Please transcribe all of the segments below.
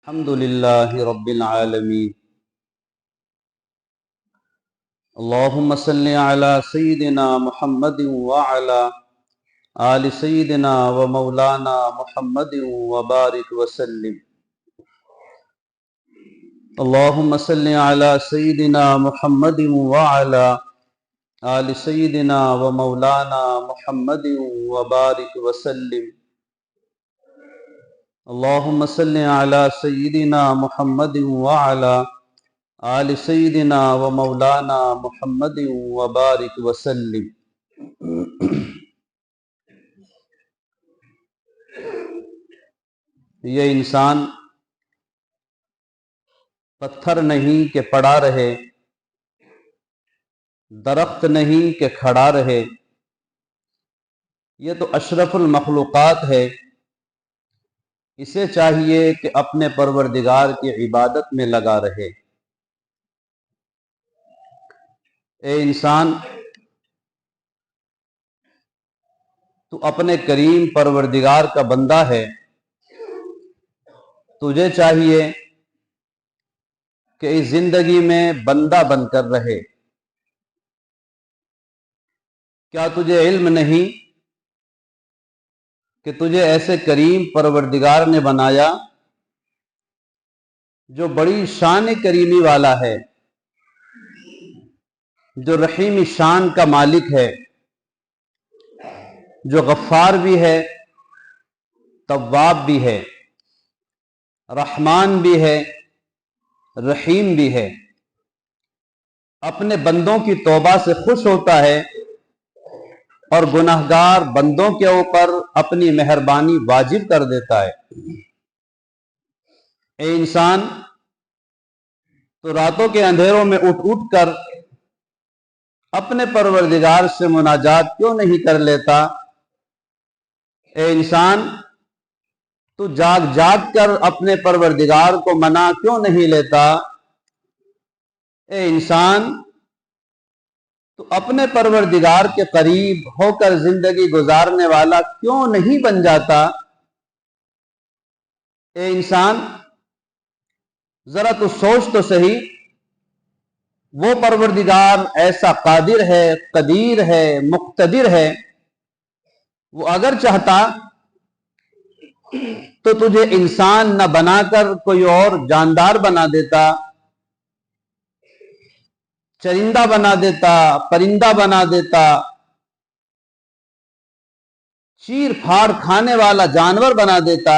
الحمد لله رب العالمين. اللهم صل على سيدنا محمد وعلى آل سيدنا ومولانا محمد وبارك وسلم. اللهم صل على سيدنا محمد وعلى آل سيدنا ومولانا محمد وبارك وسلم. اللهم صل على سيدنا محمد وعلى آل سيدنا ومولانا محمد وبارك وسلم. یہ انسان پتھر نہیں کہ پڑا رہے، درخت نہیں کہ کھڑا رہے، یہ تو اشرف المخلوقات ہے. اسے چاہیے کہ اپنے پروردگار کی عبادت میں لگا رہے. اے انسان، تو اپنے کریم پروردگار کا بندہ ہے. تجھے چاہیے کہ اس زندگی میں بندہ بن کر رہے. کیا تجھے علم نہیں کہ تجھے ایسے کریم پروردگار نے بنایا جو بڑی شان کریمی والا ہے، جو رحیم شان کا مالک ہے، جو غفار بھی ہے، تواب بھی ہے، رحمان بھی ہے، رحیم بھی ہے. اپنے بندوں کی توبہ سے خوش ہوتا ہے اور گناہگار بندوں کے اوپر اپنی مہربانی واجب کر دیتا ہے. اے انسان، تو راتوں کے اندھیروں میں اٹھ اٹھ کر اپنے پروردگار سے مناجات کیوں نہیں کر لیتا؟ اے انسان، تو جاگ جاگ کر اپنے پروردگار کو منا کیوں نہیں لیتا؟ اے انسان، تو اپنے پروردگار کے قریب ہو کر زندگی گزارنے والا کیوں نہیں بن جاتا؟ اے انسان، ذرا تو سوچ تو صحیح، وہ پروردگار ایسا قادر ہے، قدیر ہے، مقتدر ہے. وہ اگر چاہتا تو تجھے انسان نہ بنا کر کوئی اور جاندار بنا دیتا، چرندہ بنا دیتا، پرندہ بنا دیتا، چیر پھاڑ کھانے والا جانور بنا دیتا،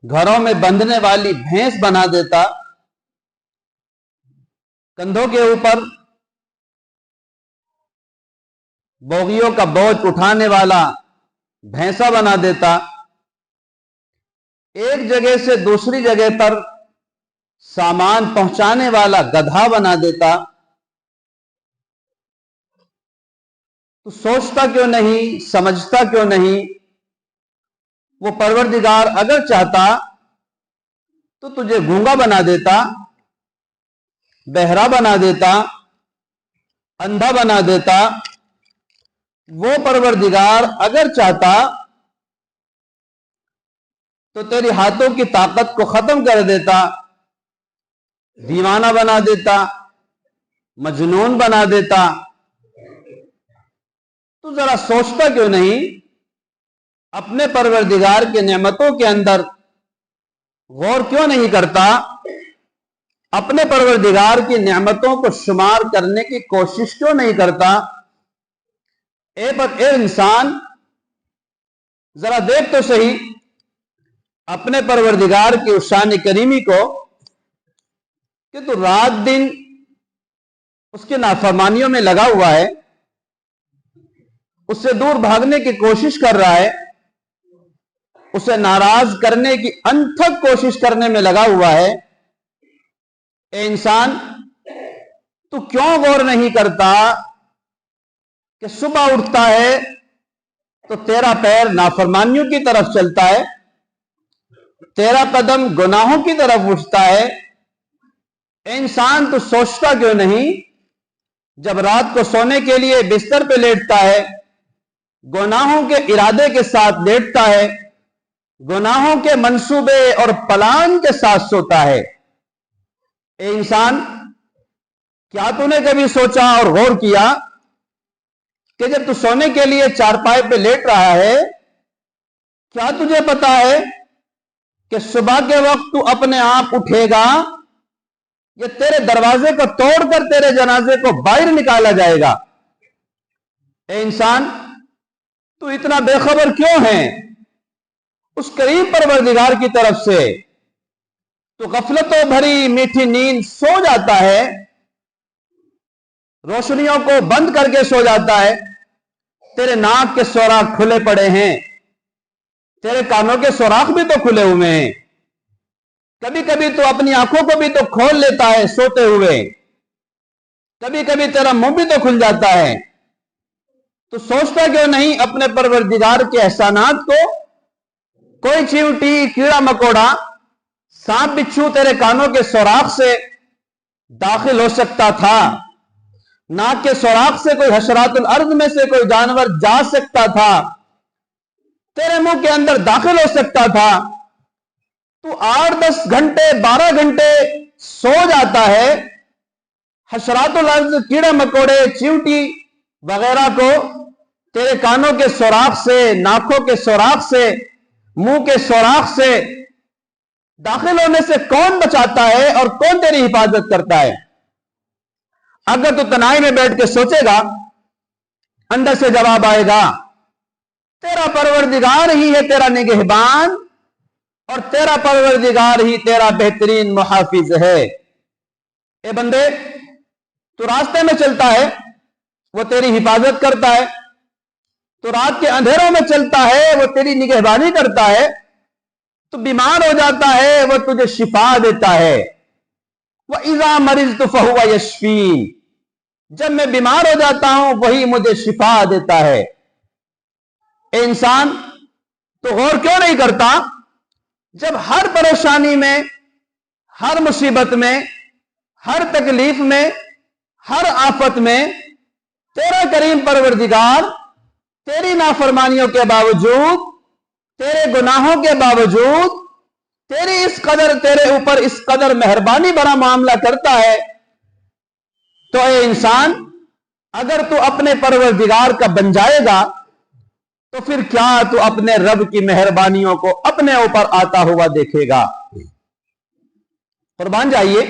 گھروں میں بندھنے والی بھینس بنا دیتا، کندھوں کے اوپر بوگیوں کا بوجھ اٹھانے والا بھینسا بنا دیتا، ایک جگہ سے دوسری جگہ پر سامان پہنچانے والا گدھا بنا دیتا. تو سوچتا کیوں نہیں، سمجھتا کیوں نہیں؟ وہ پروردگار اگر چاہتا تو تجھے گونگا بنا دیتا، بہرا بنا دیتا، اندھا بنا دیتا. وہ پروردگار اگر چاہتا تو تیری ہاتھوں کی طاقت کو ختم کر دیتا، دیوانہ بنا دیتا، مجنون بنا دیتا. تو ذرا سوچتا کیوں نہیں؟ اپنے پروردگار کے نعمتوں کے اندر غور کیوں نہیں کرتا؟ اپنے پروردگار کی نعمتوں کو شمار کرنے کی کوشش کیوں نہیں کرتا؟ اے انسان، ذرا دیکھ تو صحیح اپنے پروردگار کی اس شان کریمی کو کہ تو رات دن اس کے نافرمانیوں میں لگا ہوا ہے، اس سے دور بھاگنے کی کوشش کر رہا ہے، اسے ناراض کرنے کی انتھک کوشش کرنے میں لگا ہوا ہے. اے انسان، تو کیوں غور نہیں کرتا کہ صبح اٹھتا ہے تو تیرا پیر نافرمانیوں کی طرف چلتا ہے، تیرا قدم گناہوں کی طرف اٹھتا ہے. اے انسان، تو سوچتا کیوں نہیں جب رات کو سونے کے لیے بستر پہ لیٹتا ہے، گناہوں کے ارادے کے ساتھ لیٹتا ہے، गुनाहों के मंसूबे और प्लान के साथ सोता है। ए इंसान, क्या तूने कभी सोचा और गौर किया कि जब तू सोने के लिए चारपाई पे लेट रहा है, क्या तुझे पता है कि सुबह के वक्त तू अपने आप उठेगा या तेरे दरवाजे को तोड़कर तेरे जनाजे को बाहर निकाला जाएगा? ए इंसान, तू इतना बेखबर क्यों है उस करीम परवरदिगार की तरफ से? तो गफलतों भरी मीठी नींद सो जाता है, रोशनियों को बंद करके सो जाता है, तेरे नाक के सुराख खुले पड़े हैं, तेरे कानों के सुराख भी तो खुले हुए हैं, कभी कभी तो अपनी आंखों को भी तो खोल लेता है सोते हुए, कभी कभी तेरा मुंह भी तो खुल जाता है। तो सोचता क्यों नहीं अपने परवरदिगार के एहसानात को? कोई चींटी, कीड़ा मकोड़ा, सांप बिच्छू तेरे कानों के सुराख से दाखिल हो सकता था, नाक के सुराख से कोई हशरातुल अर्द में से कोई जानवर जा सकता था, तेरे मुंह के अंदर दाखिल हो सकता था। तू 8-10 घंटे 12 घंटे सो जाता है, हशरातुल अर्द, कीड़े मकोड़े, चींटी वगैरह को तेरे कानों के सुराख से, नाकों के सुराख से, मुंह के सुराख से दाखिल होने से कौन बचाता है और कौन तेरी हिफाजत करता है? अगर तू तनाई में बैठ के सोचेगा, अंदर से जवाब आएगा, तेरा परवरदिगार ही है तेरा निगहबान और तेरा परवरदिगार ही तेरा बेहतरीन मुहाफिज है। ए बंदे, तू रास्ते में चलता है, वो तेरी हिफाजत करता है। तो रात के अंधेरों में चलता है, वो तेरी निगहबानी करता है। तो बीमार हो जाता है, वो तुझे शिफा देता है। वह इज़ा मरिज़्तु फहुवा यशफीन, जब मैं बीमार हो जाता हूं वही मुझे शिफा देता है। ए इंसान, तो गौर क्यों नहीं करता, जब हर परेशानी में, हर मुसीबत में, हर तकलीफ में, हर आफत में तेरा करीम परवरदिगार तेरी नाफरमानियों के बावजूद, तेरे गुनाहों के बावजूद तेरे ऊपर इस कदर मेहरबानी भरा मामला करता है। तो ए इंसान, अगर तू अपने परवरदिगार का बन जाएगा तो फिर क्या तू अपने रब की मेहरबानियों को अपने ऊपर आता हुआ देखेगा? कुर्बान जाइए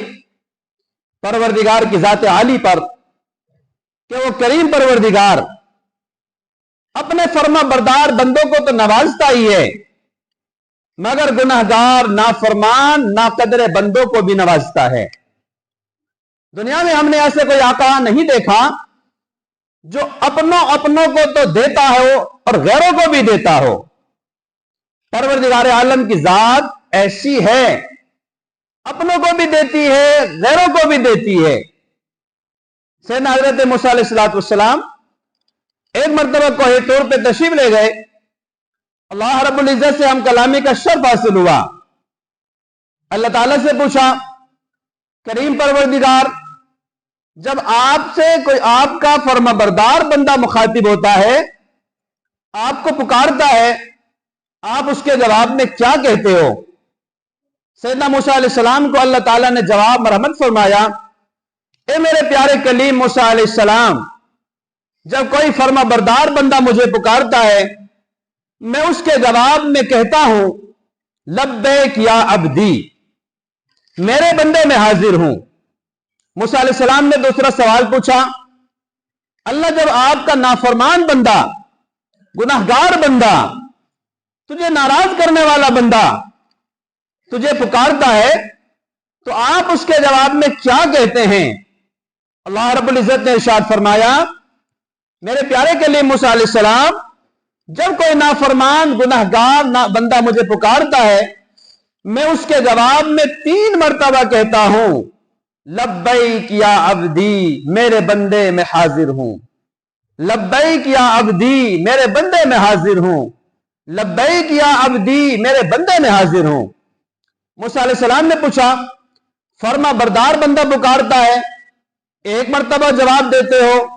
परवरदिगार की जात आली पर कि वो करीम परवरदिगार अपने फर्मा बरदार बंदों को तो नवाजता ही है, मगर गुनहगार, नाफरमान, नाकदरे बंदों को भी नवाजता है। दुनिया में हमने ऐसे कोई आका नहीं देखा जो अपनों को तो देता हो और गैरों को भी देता हो। परवरदिगार आलम की जात ऐसी है, अपनों को भी देती है, गैरों को भी देती है। सैयदना हजरत मूसा अलैहिस्सलाम एक मरतबा कोहे तौर पे तशरीफ ले गए। अल्लाह रब्बुल इज्जत से हम कलामी का शर्फ हासिल हुआ। अल्लाह ताला से पूछा, करीम परवरदिगार, जब आपसे कोई आपका फर्माबरदार बंदा मुखातिब होता है, आपको पुकारता है, आप उसके जवाब में क्या कहते हो? सैयदना मूसा अलैहिस्सलाम को अल्लाह ताला ने जवाब मरहमत फरमाया, ए मेरे प्यारे कलीम मूसा अलैहिस्सलाम, जब कोई फर्माबरदार बंदा मुझे पुकारता है, मैं उसके जवाब में कहता हूं, लब्बैक या अब्दी, मेरे बंदे में हाजिर हूं। मूसा अलैहिस्सलाम ने दूसरा सवाल पूछा, अल्लाह, जब आपका नाफरमान बंदा, गुनाहगार बंदा, तुझे नाराज करने वाला बंदा तुझे पुकारता है, तो आप उसके जवाब में क्या कहते हैं? अल्लाह रब्बुल इज्जत ने इरशाद फरमाया, मेरे प्यारे कलीम मूसा अलैहिस्सलाम, जब कोई नाफरमान गुनाहगार बंदा मुझे पुकारता है, मैं उसके जवाब में 3 मरतबा कहता हूं, लब्बैक या अब्दी, मेरे बंदे में हाजिर हूं। लब्बैक या अब्दी, मेरे बंदे में हाजिर हूं। लब्बैक या अब्दी, मेरे बंदे में हाजिर हूं। मूसा अलैहिस्सलाम ने पूछा, फर्मा बरदार बंदा पुकारता है, 1 मरतबा जवाब देते हो,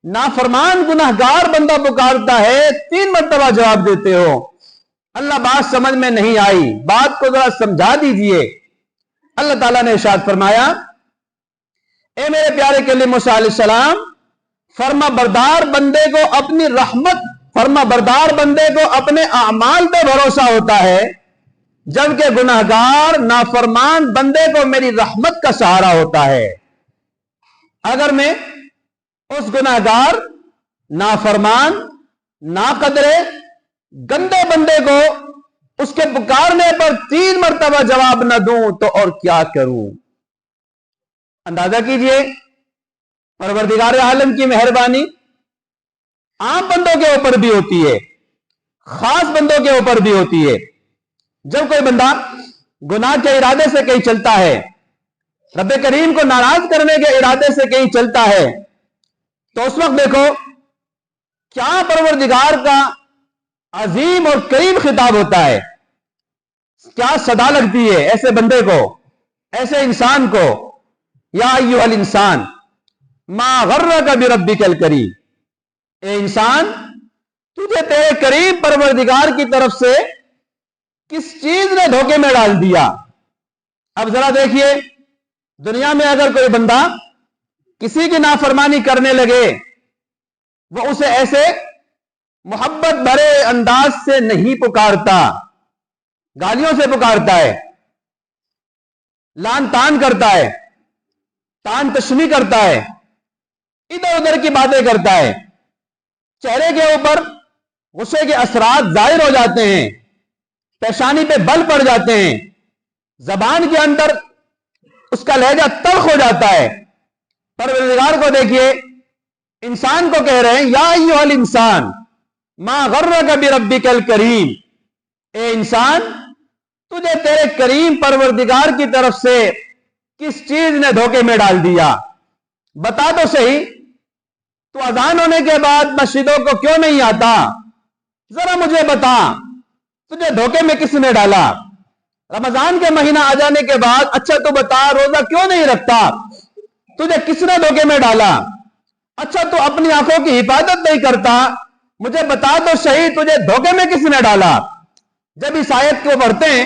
नाफरमान गुनाहगार बंदा पुकारता है, 3 मरतबा जवाब देते हो। اللہ بات سمجھ میں نہیں آئی, بات کو ذرا سمجھا دیجئے. اللہ تعالیٰ نے ارشاد فرمایا, اے میرے پیارے کلیم موسیٰ علیہ السلام, فرما بردار بندے کو اپنی رحمت, فرما بردار بندے کو اپنے اعمال پہ بھروسہ ہوتا ہے, جبکہ گناہگار نافرمان بندے کو میری رحمت کا سہارا ہوتا ہے. اگر میں اس گناہگار نافرمان ناقدرے گندے بندے کو اس کے پکارنے پر 3 مرتبہ جواب نہ دوں تو اور کیا کروں. اندازہ کیجئے پروردگار عالم کی مہربانی عام بندوں کے اوپر بھی ہوتی ہے, خاص بندوں کے اوپر بھی ہوتی ہے. جب کوئی بندہ گناہ کے ارادے سے کہیں چلتا ہے, رب کریم کو ناراض کرنے کے ارادے سے کہیں چلتا ہے, تو اس وقت دیکھو کیا پروردگار کا عظیم اور کریم خطاب ہوتا ہے, کیا صدا لگتی ہے ایسے بندے کو, ایسے انسان کو, یا ایھا الانسان ما غرک بربک الکریم, اے انسان تجھے تیرے کریم پروردگار کی طرف سے کس چیز نے دھوکے میں ڈال دیا. اب ذرا دیکھیے, دنیا میں اگر کوئی بندہ کسی کی نافرمانی کرنے لگے, وہ اسے ایسے محبت بھرے انداز سے نہیں پکارتا, گالیوں سے پکارتا ہے, لان تان کرتا ہے, تان تشنی کرتا ہے, ادھر ادھر کی باتیں کرتا ہے, چہرے کے اوپر غصے کے اثرات ظاہر ہو جاتے ہیں, پیشانی پہ بل پڑ جاتے ہیں, زبان کے اندر اس کا لہجہ تلخ ہو جاتا ہے. پروردگار کو دیکھیے, انسان کو کہہ رہے ہیں یا ایھا الانسان ما غرک بربک الکریم, اے انسان تجھے تیرے کریم پروردگار کی طرف سے کس چیز نے دھوکے میں ڈال دیا. بتا تو صحیح, تو اذان ہونے کے بعد مسجدوں کو کیوں نہیں آتا, ذرا مجھے بتا تجھے دھوکے میں کس نے ڈالا. رمضان کے مہینہ آ جانے کے بعد اچھا تو بتا روزہ کیوں نہیں رکھتا, تجھے کس نے دھوکے میں ڈالا. اچھا تو اپنی آنکھوں کی حفاظت نہیں کرتا, مجھے بتا تو صحیح تجھے دھوکے میں کس نے ڈالا. جب اس آیت کو پڑھتے ہیں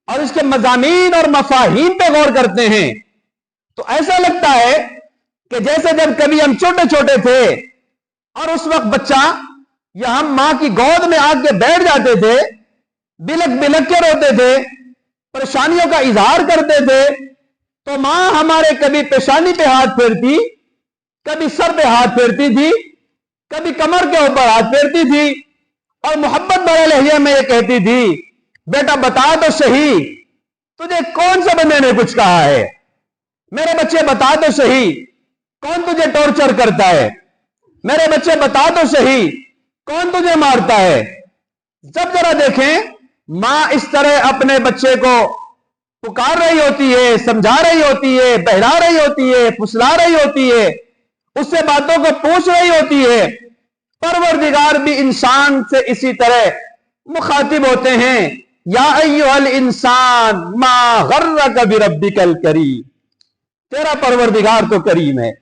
اور اس کے مضامین اور مفاہیم پہ غور کرتے ہیں تو ایسا لگتا ہے کہ جیسے جب کبھی ہم چھوٹے چھوٹے تھے اور اس وقت بچہ یا ہم ماں کی گود میں آ کے بیٹھ جاتے تھے, بلک بلک کے روتے تھے, پریشانیوں کا اظہار کرتے تھے, تو ماں ہمارے کبھی پیشانی پہ ہاتھ پھیرتی, کبھی سر پہ ہاتھ پھیرتی تھی, کبھی کمر کے اوپر ہاتھ پھیرتی تھی, اور محبت بھرے لہجے میں یہ کہتی تھی بیٹا بتا تو صحیح تجھے کون سے بندے نے کچھ کہا ہے, میرے بچے بتا تو صحیح کون تجھے ٹارچر کرتا ہے, میرے بچے بتا تو صحیح کون تجھے مارتا ہے. جب ذرا دیکھیں ماں اس طرح اپنے بچے کو پکار رہی ہوتی ہے, سمجھا رہی ہوتی ہے, بہلا رہی ہوتی ہے, پھسلا رہی ہوتی ہے, اس سے باتوں کو پوچھ رہی ہوتی ہے, پروردگار بھی انسان سے اسی طرح مخاطب ہوتے ہیں یا ایھا الانسان ما غرک بربک الکریم, تیرا پروردگار تو کریم ہے.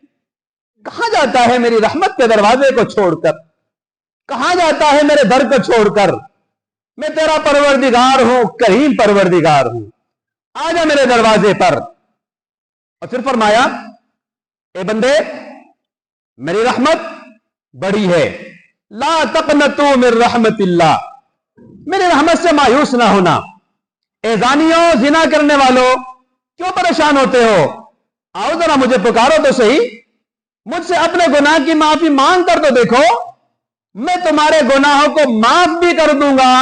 کہاں جاتا ہے میری رحمت کے دروازے کو چھوڑ کر, کہاں جاتا ہے میرے در کو چھوڑ کر, میں تیرا پروردگار ہوں, کریم پروردگار ہوں, آ جا میرے دروازے پر. اور پھر فرمایا اے بندے میری رحمت بڑی ہے, لا تقنطوا من رحمت اللہ, میری رحمت سے مایوس نہ ہونا. اے زانیوں, زنا کرنے والوں, کیوں پریشان ہوتے ہو, آؤ ذرا مجھے پکارو تو صحیح, مجھ سے اپنے گناہ کی معافی مانگ کر تو دیکھو, میں تمہارے گناہوں کو معاف بھی کر دوں گا.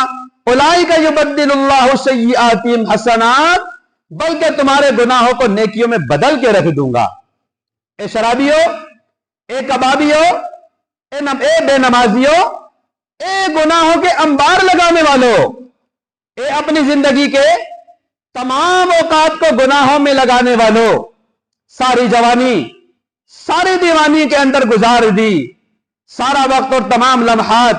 اولئک یبدل اللہ سیئاتہم حسنات, بلکہ تمہارے گناہوں کو نیکیوں میں بدل کے رکھ دوں گا. اے شرابیوں, اے کبابیوں, اے بے نمازیوں, اے گناہوں کے انبار لگانے والوں, اے اپنی زندگی کے تمام اوقات کو گناہوں میں لگانے والوں, ساری جوانی ساری دیوانی کے اندر گزار دی, سارا وقت اور تمام لمحات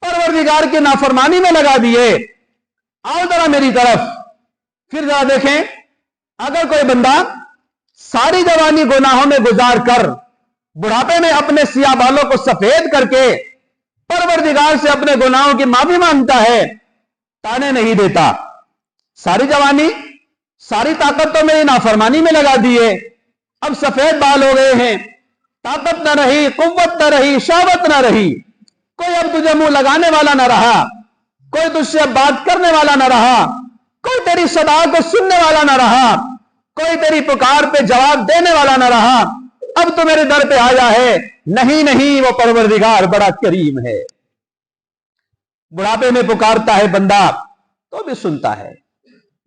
پروردگار کی نافرمانی میں لگا دیے, آؤ ذرا میری طرف. پھر ذرا دیکھیں اگر کوئی بندہ ساری جوانی گناہوں میں گزار کر بڑھاپے میں اپنے سیاہ بالوں کو سفید کر کے پروردگار سے اپنے گناہوں کی معافی مانگتا ہے, ताने नहीं देता। सारी जवानी, सारी ताकत तो मेरी नाफरमानी में लगा दी है। अब सफेद बाल हो गए हैं, ताकत न रही, कुव्वत न रही, शावत न रही, कोई अब तुझे मुंह लगाने वाला न रहा, कोई तुझसे बात करने वाला न रहा, कोई तेरी सदा को सुनने वाला न रहा, कोई तेरी पुकार पे जवाब देने वाला न रहा। अब तो मेरे दर पे आया है। नहीं नहीं, वो परवरदिगार बड़ा करीम है। बुढ़ापे में पुकारता है बंदा तो भी सुनता है,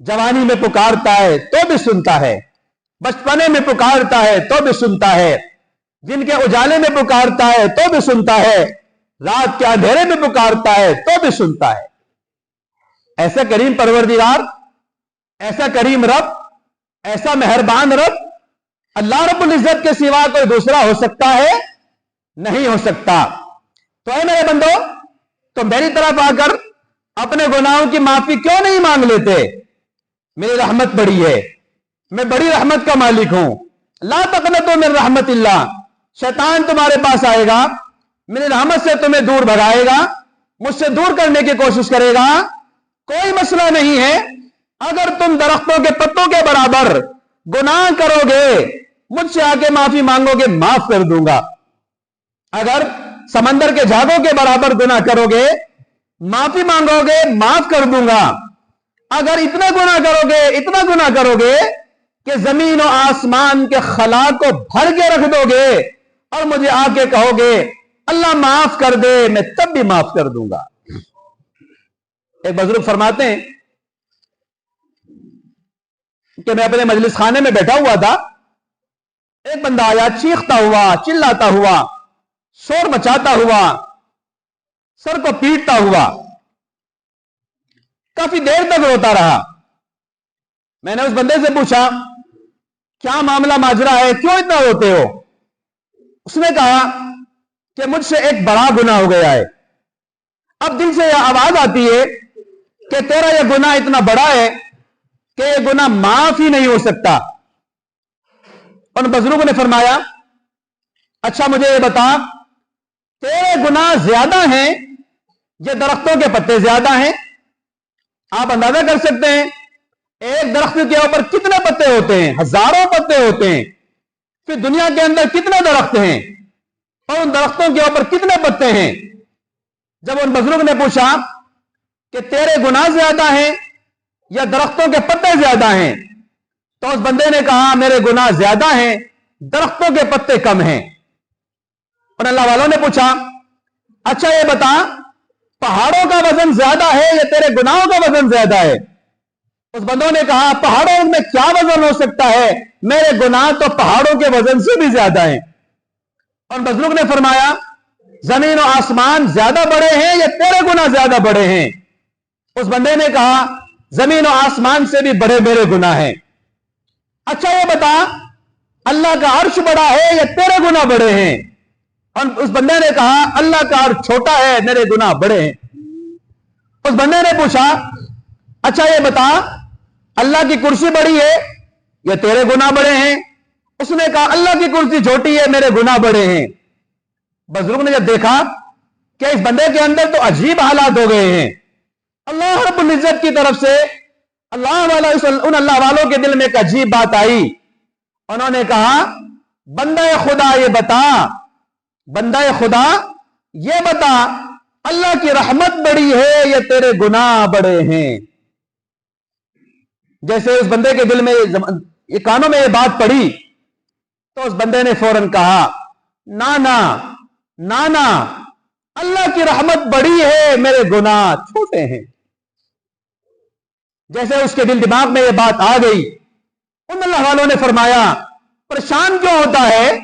जवानी में पुकारता है तो भी सुनता है, बचपने में पुकारता है तो भी सुनता है, जिनके उजाले में पुकारता है तो भी सुनता है, रात के अंधेरे में पुकारता है तो भी सुनता है। ऐसा करीम परवरदिगार, ऐसा करीम रब, ऐसा मेहरबान रब, अल्लाह रब्बुल इज्जत के सिवा कोई दूसरा हो सकता है? नहीं हो सकता। तो है मेरे बंदो, तो मेरी तरफ आकर अपने गुनाहों की माफी क्यों नहीं मांग लेते? मेरी रहमत बड़ी है, मैं बड़ी रहमत का मालिक हूं। ला तक़नतू मिन रहमतिल्लाह। शैतान तुम्हारे पास आएगा, मेरी रहमत से तुम्हें दूर भगाएगा, मुझसे दूर करने की कोशिश करेगा। कोई मसला नहीं है, अगर तुम दरख्तों के पत्तों के बराबर गुनाह करोगे, मुझसे आके माफी मांगोगे, माफ कर दूंगा। अगर समंदर के झागों के बराबर गुनाह करोगे, माफी मांगोगे, माफ कर दूंगा। अगर इतना गुनाह करोगे, इतना गुनाह करोगे कि जमीन और आसमान के खला को भर के रख दोगे और मुझे आके कहोगे अल्लाह माफ कर दे, मैं तब भी माफ कर दूंगा। एक बुजुर्ग फरमाते हैं कि मैं अपने मजलिस खाने में बैठा हुआ था, एक बंदा आया, चीखता हुआ, चिल्लाता हुआ, शोर मचाता हुआ, सर को पीटता हुआ, काफी देर तक रोता रहा। मैंने उस बंदे से पूछा क्या मामला माजरा है, क्यों इतना रोते हो? उसने कहा कि मुझसे एक बड़ा गुनाह हो गया है। अब दिल से यह आवाज आती है कि तेरा यह गुनाह इतना बड़ा है कि यह गुनाह माफ ही नहीं हो सकता। उन बुजुर्गों ने फरमाया, अच्छा मुझे यह बता, तेरे गुनाह ज्यादा हैं या दरख्तों के पत्ते ज्यादा हैं? आप अंदाजा कर सकते हैं एक दरख्त के ऊपर कितने पत्ते होते हैं? हजारों पत्ते होते हैं। फिर दुनिया के अंदर कितने दरख्त हैं और उन दरख्तों के ऊपर कितने पत्ते हैं? जब उन बुजुर्ग ने पूछा कि तेरे गुनाह ज्यादा हैं या दरख्तों के पत्ते ज्यादा हैं, तो उस बंदे ने कहा मेरे गुनाह ज्यादा हैं, दरख्तों के पत्ते कम हैं। और अल्लाह वालों ने पूछा, अच्छा ये बता, पहाड़ों का वजन ज्यादा है या तेरे गुनाहों का वजन ज्यादा है? उस बंदों ने कहा पहाड़ों में क्या वजन हो सकता है, मेरे गुनाह तो पहाड़ों के वजन से भी ज्यादा हैं। और बुजुर्ग ने फरमाया जमीन और आसमान ज्यादा बड़े हैं या तेरे गुनाह ज्यादा बड़े हैं? उस बंदे ने कहा जमीन और आसमान से भी बड़े मेरे गुनाह हैं। अच्छा ये बता, अल्लाह का अर्श बड़ा है या तेरे गुनाह बड़े हैं? और उस बंदे ने कहा अल्लाह का अर्श छोटा है, मेरे गुनाह बड़े हैं। उस बंदे ने पूछा, अच्छा ये बता, अल्लाह की कुर्सी बड़ी है या तेरे गुनाह बड़े हैं? उसने कहा अल्लाह की कुर्सी छोटी है, मेरे गुनाह बड़े हैं। बुजुर्ग ने जब देखा कि इस बंदे के अंदर तो अजीब हालात हो गए हैं, अल्लाह रब्बुल इज्जत की तरफ से उन अल्लाह वालों के दिल में एक अजीब बात आई। उन्होंने कहा बंदा खुदा ये बता, बंदा खुदा ये बता, अल्लाह की रहमत बड़ी है या तेरे गुनाह बड़े हैं? जैसे उस बंदे के दिल में ये कानों में ये बात पड़ी तो उस बंदे ने फौरन कहा ना ना ना ना, अल्लाह की रहमत बड़ी है, मेरे गुनाह छोटे हैं। जैसे उसके दिल दिमाग में ये बात आ गई, उन अल्लाह वालों ने फरमाया परेशान क्यों होता है,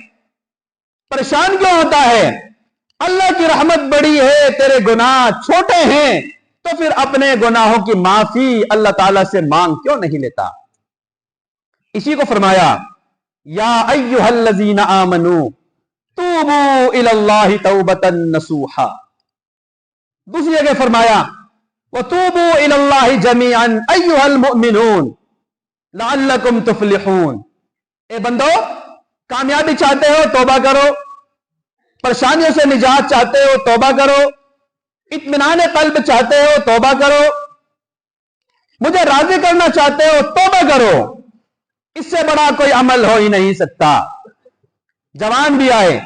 परेशान क्यों होता है? अल्लाह की रहमत बड़ी है, तेरे गुनाह छोटे हैं, तो फिर अपने गुनाहों की माफी अल्लाह ताला से मांग क्यों नहीं लेता? इसी को फरमाया या अय्युहल्लज़ीना आमनू तूबू इलल्लाहि तौबतन नसूहा। दूसरी जगह फरमाया वतूबू इलल्लाहि जमीअन अय्युहल मुमिनून लअल्लकुम तुफलिहून। ए बंदो, कामयाबी चाहते हो तौबा करो, परेशानियों से निजात चाहते हो तौबा करो, इत्मीनान कल्ब चाहते हो तौबा करो, मुझे राजी करना चाहते हो तौबा करो, इससे बड़ा कोई अमल हो ही नहीं सकता। जवान भी आए,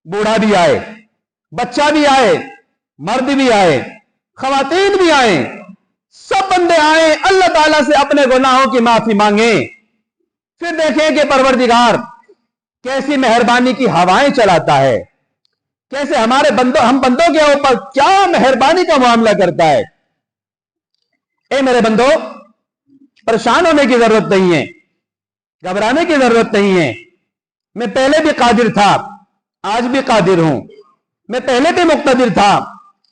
बूढ़ा भी आए, बच्चा भी आए, मर्द भी आए, खवातीन भी आए, सब बंदे आए, अल्लाह ताला से अपने गुनाहों की माफी मांगे। फिर देखें कि परवरदिगार कैसी मेहरबानी की हवाएं चलाता है, कैसे हम बंदों के ऊपर क्या मेहरबानी का मामला करता है। ए मेरे बंदो, परेशान होने की जरूरत नहीं है, घबराने की जरूरत नहीं है। मैं पहले भी कादिर था, आज भी कादिर हूं। मैं पहले भी मुक्तदिर था,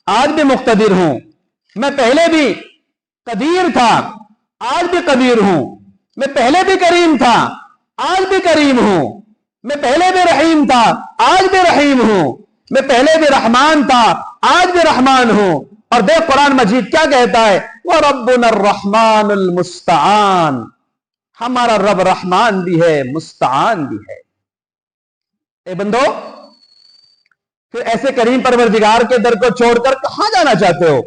आज भी मुक्तदिर हूं। मैं पहले भी कदीर था, आज भी कदीर हूं। मैं पहले भी करीम था, आज भी करीम हूं। मैं पहले भी रहीम था, आज भी रहीम हूं। मैं पहले भी रहमान था, आज भी रहमान हूं। और देख कुरान मजीद क्या कहता है, व रब्बुना अर्रहमानुल मुस्तआन, हमारा रब रहमान भी है, मुस्तआन भी है। ए बंदो, फिर ऐसे करीम परवरदिगार के दर को छोड़कर कहां जाना चाहते हो?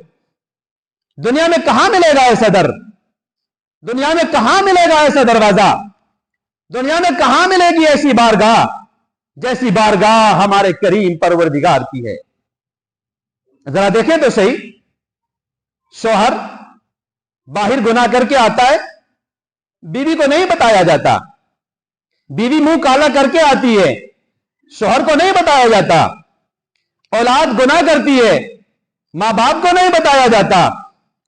दुनिया में कहां मिलेगा ऐसा दर? दुनिया में कहां मिलेगा ऐसा दरवाजा? दुनिया में कहां मिलेगी ऐसी बारगाह जैसी बारगाह हमारे करीम परवरदिगार की है? जरा देखें तो सही, शौहर बाहर गुनाह करके आता है, बीवी को नहीं बताया जाता। बीवी मुंह काला करके आती है, शौहर को नहीं बताया जाता। औलाद गुनाह करती है, मां बाप को नहीं बताया जाता।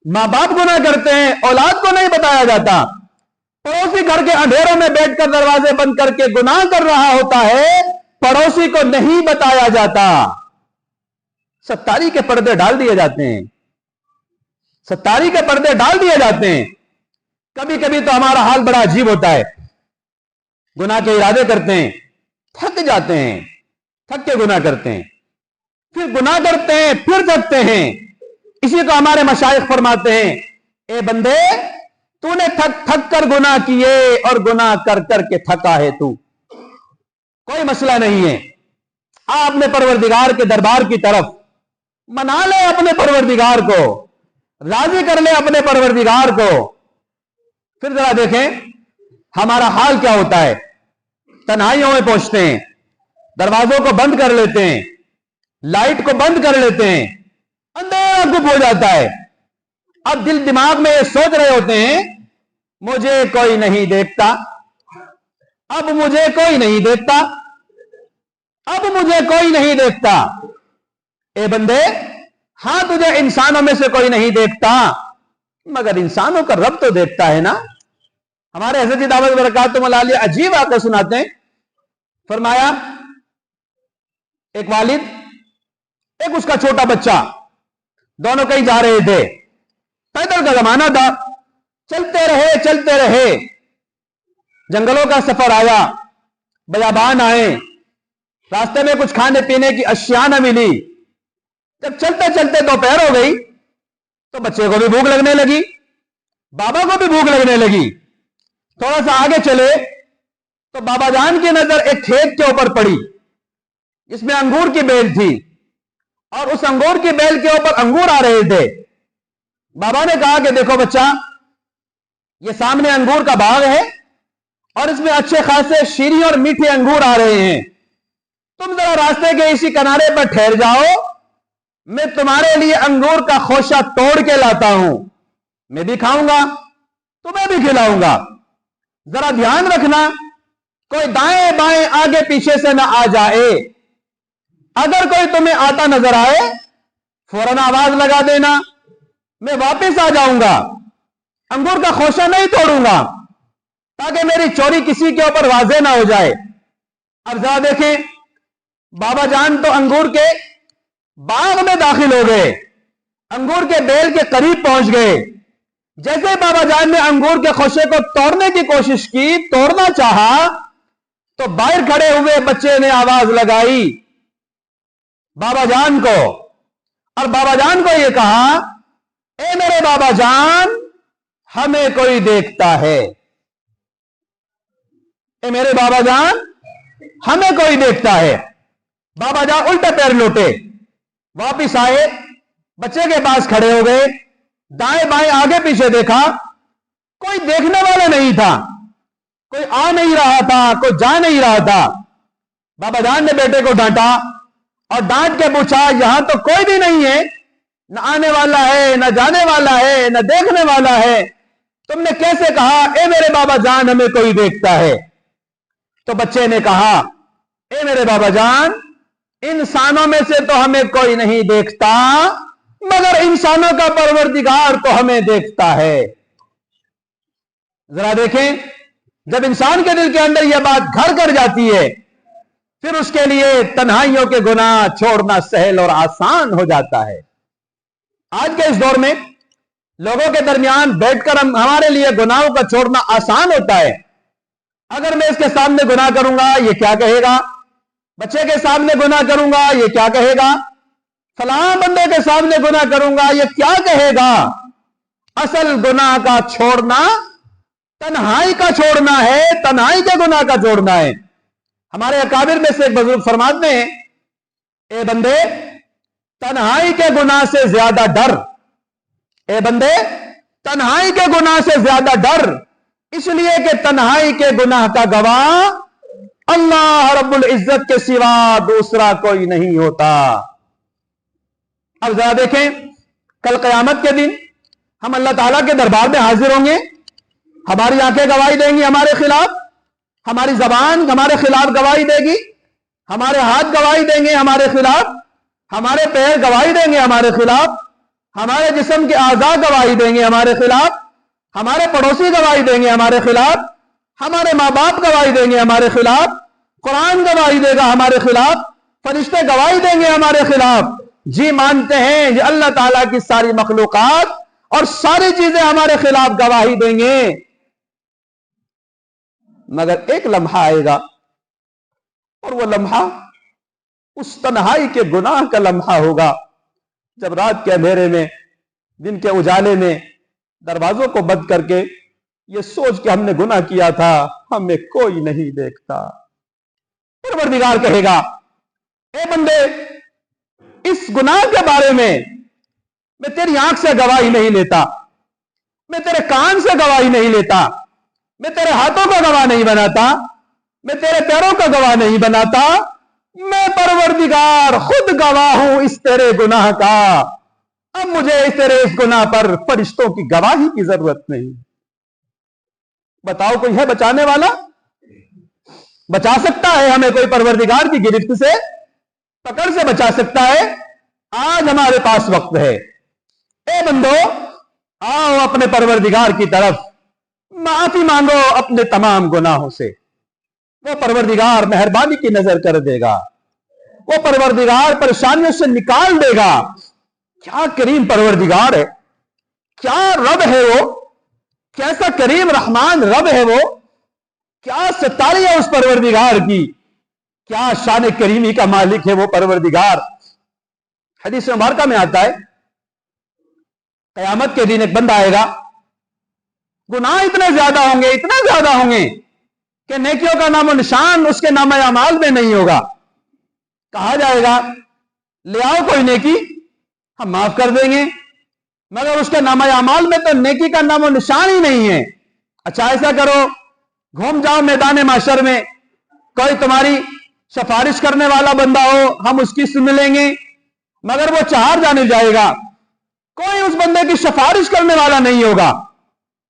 मां बाप गुनाह करते हैं, औलाद को नहीं बताया जाता। पड़ोसी घर के अंधेरों में बैठकर दरवाजे बंद करके गुनाह कर रहा होता है, पड़ोसी को नहीं बताया जाता। सत्तारी के पर्दे डाल दिए जाते हैं, सत्तारी के पर्दे डाल दिए जाते हैं। कभी कभी तो हमारा हाल बड़ा अजीब होता है, गुनाह के इरादे करते हैं, थक जाते हैं, थक के गुनाह करते हैं, फिर गुनाह करते हैं, फिर थकते हैं। इसी को हमारे मशाइख फरमाते हैं, ए बंदे, तूने थक थक कर गुनाह किए और गुनाह कर कर के थका है तू। कोई मसला नहीं है, आ अपने परवरदिगार के दरबार की तरफ, मना ले अपने परवरदिगार को, राजी कर ले अपने परवरदिगार को। फिर जरा देखें हमारा हाल क्या होता है। तन्हाइयों में पहुंचते हैं, दरवाजों को बंद कर लेते हैं, लाइट को बंद कर लेते हैं, अंधेरा गुप हो जाता है। अब दिल दिमाग में ये सोच रहे होते हैं, मुझे कोई नहीं देखता, अब मुझे कोई नहीं देखता, अब मुझे कोई नहीं देखता। ए बंदे, हां तुझे इंसानों में से कोई नहीं देखता, मगर इंसानों का रब तो देखता है ना। हमारे हज़रत दावत बरकातुहू अलैहि अजीब वाक़या सुनाते हैं। फरमाया, एक वालिद, एक उसका छोटा बच्चा, दोनों कहीं जा रहे थे। पैदल का जमाना था, चलते रहे, जंगलों का सफर आया, बयाबान आए, रास्ते में कुछ खाने पीने की अशिया न मिली। जब चलते चलते दोपहर हो गई तो बच्चे को भी भूख लगने लगी, बाबा को भी भूख लगने लगी। थोड़ा सा आगे चले तो बाबा जान की नजर एक खेत के ऊपर पड़ी जिसमें अंगूर की बेल थी, और उस अंगूर की बेल के ऊपर अंगूर आ रहे थे। बाबा ने कहा कि देखो बच्चा, ये सामने अंगूर का बाग है और इसमें अच्छे खासे शीरी और मीठे अंगूर आ रहे हैं। तुम जरा रास्ते के इसी किनारे पर ठहर जाओ, मैं तुम्हारे लिए अंगूर का खोशा तोड़ के लाता हूं, मैं भी खाऊंगा, तुम्हें भी खिलाऊंगा। जरा ध्यान रखना, कोई दाएं बाएं आगे पीछे से ना आ जाए। अगर कोई तुम्हें आता नजर आए, फौरन आवाज लगा देना, मैं वापस आ जाऊंगा। अंगूर का खोशा नहीं तोड़ूंगा ताकि मेरी चोरी किसी के ऊपर वाजे ना हो जाए। अब जरा देखें, बाबा जान तो अंगूर के बाग में दाखिल हो गए, अंगूर के बेल के करीब पहुंच गए। जैसे बाबा जान ने अंगूर के खोशे को तोड़ने की कोशिश की, तोड़ना चाहा, तो बाहर खड़े हुए बच्चे ने आवाज लगाई बाबा जान को, और बाबा जान को यह कहा, ए मेरे बाबा जान, हमें कोई देखता है। ए मेरे बाबा जान, हमें कोई देखता है। बाबा जान उल्टे पैर लौटे, वापिस आए, बच्चे के पास खड़े हो गए, दाएं बाएं आगे पीछे देखा, कोई देखने वाला नहीं था, कोई आ नहीं रहा था, कोई जा नहीं रहा था। बाबा जान ने बेटे को डांटा और डांट के पूछा, यहां तो कोई भी नहीं है, न आने वाला है, न जाने वाला है, न देखने वाला है, तुमने कैसे कहा ए मेरे बाबा जान हमें कोई देखता है? तो बच्चे ने कहा, ए मेरे बाबा जान, इंसानों में से तो हमें कोई नहीं देखता, मगर इंसानों का परवरदिगार तो हमें देखता है। जरा देखें, जब इंसान के दिल के अंदर यह बात घर कर जाती है, फिर उसके लिए तन्हाइयों के गुनाह छोड़ना सहल और आसान हो जाता है। आज के इस दौर में लोगों के दरमियान बैठकर हमारे लिए गुनाहों का छोड़ना आसान होता है। अगर मैं इसके सामने गुनाह करूंगा ये क्या कहेगा, बच्चे के सामने गुनाह करूंगा ये क्या कहेगा, फलां बंदे के सामने गुनाह करूंगा ये क्या कहेगा। असल गुनाह का छोड़ना तन्हाई का छोड़ना है, तन्हाई के गुनाह का छोड़ना है। हमारे अकाबिर में से एक बुजुर्ग फरमाते हैं, ए बंदे तन्हाई के गुनाह से ज्यादा डर, ए बंदे तन्हाई के गुनाह से ज्यादा डर, इसलिए कि तन्हाई के गुनाह का गवाह अल्लाह रब्बुल इज्जत के सिवा दूसरा कोई नहीं होता। अब जरा देखें, कल कयामत के दिन हम अल्लाह ताला के दरबार में हाजिर होंगे, हमारी आंखें गवाही देंगी हमारे खिलाफ, हमारी जबान हमारे खिलाफ गवाही देगी, हमारे हाथ गवाही देंगे हमारे खिलाफ, हमारे पैर गवाही देंगे हमारे खिलाफ, हमारे जिस्म के आज़ा गवाही देंगे हमारे खिलाफ, हमारे पड़ोसी गवाही देंगे हमारे खिलाफ, हमारे माँ बाप गवाही देंगे हमारे खिलाफ, कुरान गवाही देगा हमारे खिलाफ, फरिश्ते गवाही देंगे हमारे खिलाफ। जी मानते हैं ये अल्लाह ताला की सारी मखलूकात और सारी चीजें हमारे खिलाफ गवाही देंगे, मगर एक लम्हा आएगा और वो लम्हा उस तन्हाई के गुनाह का लम्हा होगा, जब रात के अंधेरे में, दिन के उजाले में दरवाजों को बंद करके ये सोच के हमने गुनाह किया था हमें कोई नहीं देखता। परवरदिगार कहेगा, ए बंदे इस गुनाह के बारे में मैं तेरी आंख से गवाही नहीं लेता, मैं तेरे कान से गवाही नहीं लेता, मैं तेरे हाथों का गवाह नहीं बनाता, मैं तेरे पैरों का गवाह नहीं बनाता, मैं परवरदिगार खुद गवाह हूं इस तेरे गुनाह का। अब मुझे इस तेरे इस गुनाह पर फरिश्तों की गवाही की जरूरत नहीं। बताओ कोई है बचाने वाला? बचा सकता है हमें कोई परवरदिगार की गिरफ्त से, पकड़ से बचा सकता है? आज हमारे पास वक्त है। ए बंदो आओ अपने परवरदिगार की तरफ, माफी मांगो अपने तमाम गुनाहों से। वो परवरदिगार मेहरबानी की नजर कर देगा, वो परवरदिगार परेशानियों से निकाल देगा। क्या करीम परवरदिगार है, क्या रब है वो, कैसा करीम रहमान रब है वो, क्या सतारी है उस परवरदिगार की, क्या शान करीमी का मालिक है वो परवरदिगार। हदीस मुबारका में आता है, कयामत के दिन एक बंदा आएगा, गुनाह इतने ज्यादा होंगे, इतने ज्यादा होंगे कि नेकियों का नामो निशान उसके नाम अमाल में नहीं होगा। कहा जाएगा ले आओ कोई नेकी, हम माफ कर देंगे, मगर उसके नाम अमाल में तो नेकी का नामो निशान ही नहीं है। अच्छा ऐसा करो, घूम जाओ मैदान माशर में, कोई तुम्हारी सिफारिश करने वाला बंदा हो, हम उसकी सुन लेंगे, मगर वो चार जाने जाएगा, कोई उस बंदे की सिफारिश करने वाला नहीं होगा।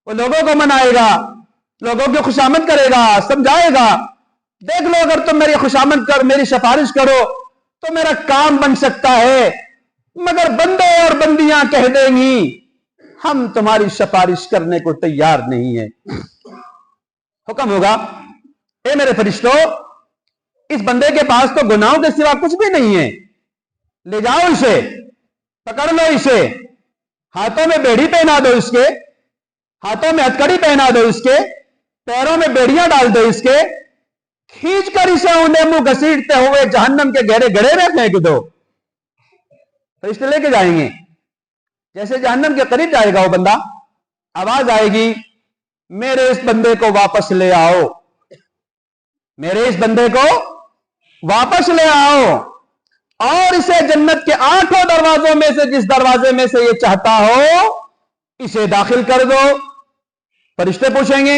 वो लोगों को मनाएगा, लोगों की खुशामद करेगा, समझाएगा, देख लो अगर तुम मेरी खुशामद कर, मेरी सिफारिश करो तो मेरा काम बन सकता है, मगर बंदे और बंदियां कह देंगी हम तुम्हारी सिफारिश करने को तैयार नहीं है। हुक्म होगा, ए मेरे फरिश्तों इस बंदे के पास तो गुनाहों के सिवा कुछ भी नहीं है, ले जाओ इसे, पकड़ लो इसे, हाथों में बेड़ी पहना दो इसके, हाथों में हथकड़ी पहना दो इसके, पैरों में बेड़ियां डाल दो इसके, खींच कर इसे ऊंधे मुंह घसीटते हुए जहन्नम के गहरे गड्ढे में फेंक दो। फरिश्ते लेके जाएंगे, जैसे जहन्नम के करीब जाएगा वो बंदा, आवाज आएगी मेरे इस बंदे को वापस ले आओ, मेरे इस बंदे को वापस ले आओ और इसे जन्नत के 8 दरवाजों में से जिस दरवाजे में से ये चाहता हो इसे दाखिल कर दो। फरिश्ते पूछेंगे,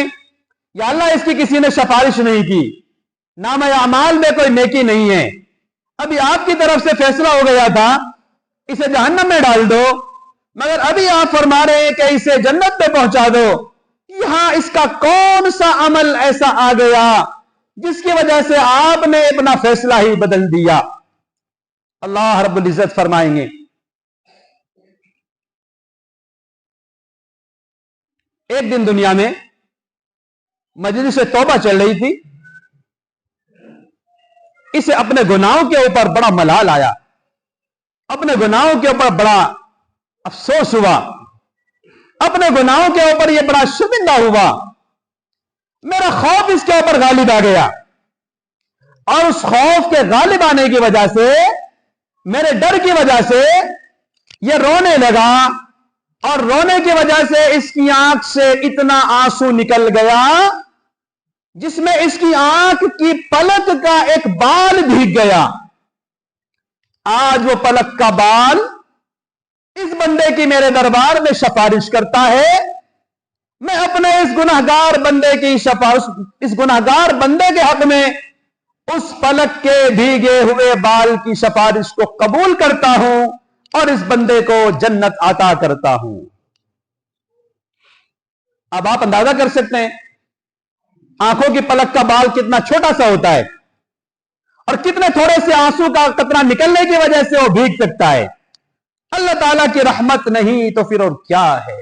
या अल्लाह इसकी किसी ने सिफारिश नहीं की, नाम अमाल में कोई नेकी नहीं है, अभी आपकी तरफ से फैसला हो गया था इसे जहन्नम में डाल दो, मगर अभी आप फरमा रहे हैं कि इसे जन्नत में पहुंचा दो, यहां इसका कौन सा अमल ऐसा आ गया जिसकी वजह से आपने अपना फैसला ही बदल दिया। अल्लाह रब्बुल इज्जत फरमाएंगे, एक दिन दुनिया में मजलिस तौबा चल रही थी, इसे अपने गुनाहों के ऊपर बड़ा मलाल आया, अपने गुनाहों के ऊपर बड़ा अफसोस हुआ, अपने गुनाहों के ऊपर यह बड़ा शर्मिंदा हुआ, मेरा खौफ इसके ऊपर गालिब आ गया, और उस खौफ के गालिब आने की वजह से, मेरे डर की वजह से यह रोने लगा, और रोने की वजह से इसकी आंख से इतना आंसू निकल गया जिसमें इसकी आंख की पलक का एक बाल भीग गया। आज वो पलक का बाल इस बंदे की मेरे दरबार में सिफारिश करता है, मैं अपने इस गुनहगार बंदे की इस गुनहगार बंदे के हक में उस पलक के भीगे हुए बाल की सिफारिश को कबूल करता हूं और इस बंदे को जन्नत अता करता हूं। अब आप अंदाजा कर सकते हैं आंखों की पलक का बाल कितना छोटा सा होता है और कितने थोड़े से आंसू का कतरा निकलने की वजह से वो भीग सकता है। अल्लाह ताला की रहमत नहीं तो फिर और क्या है।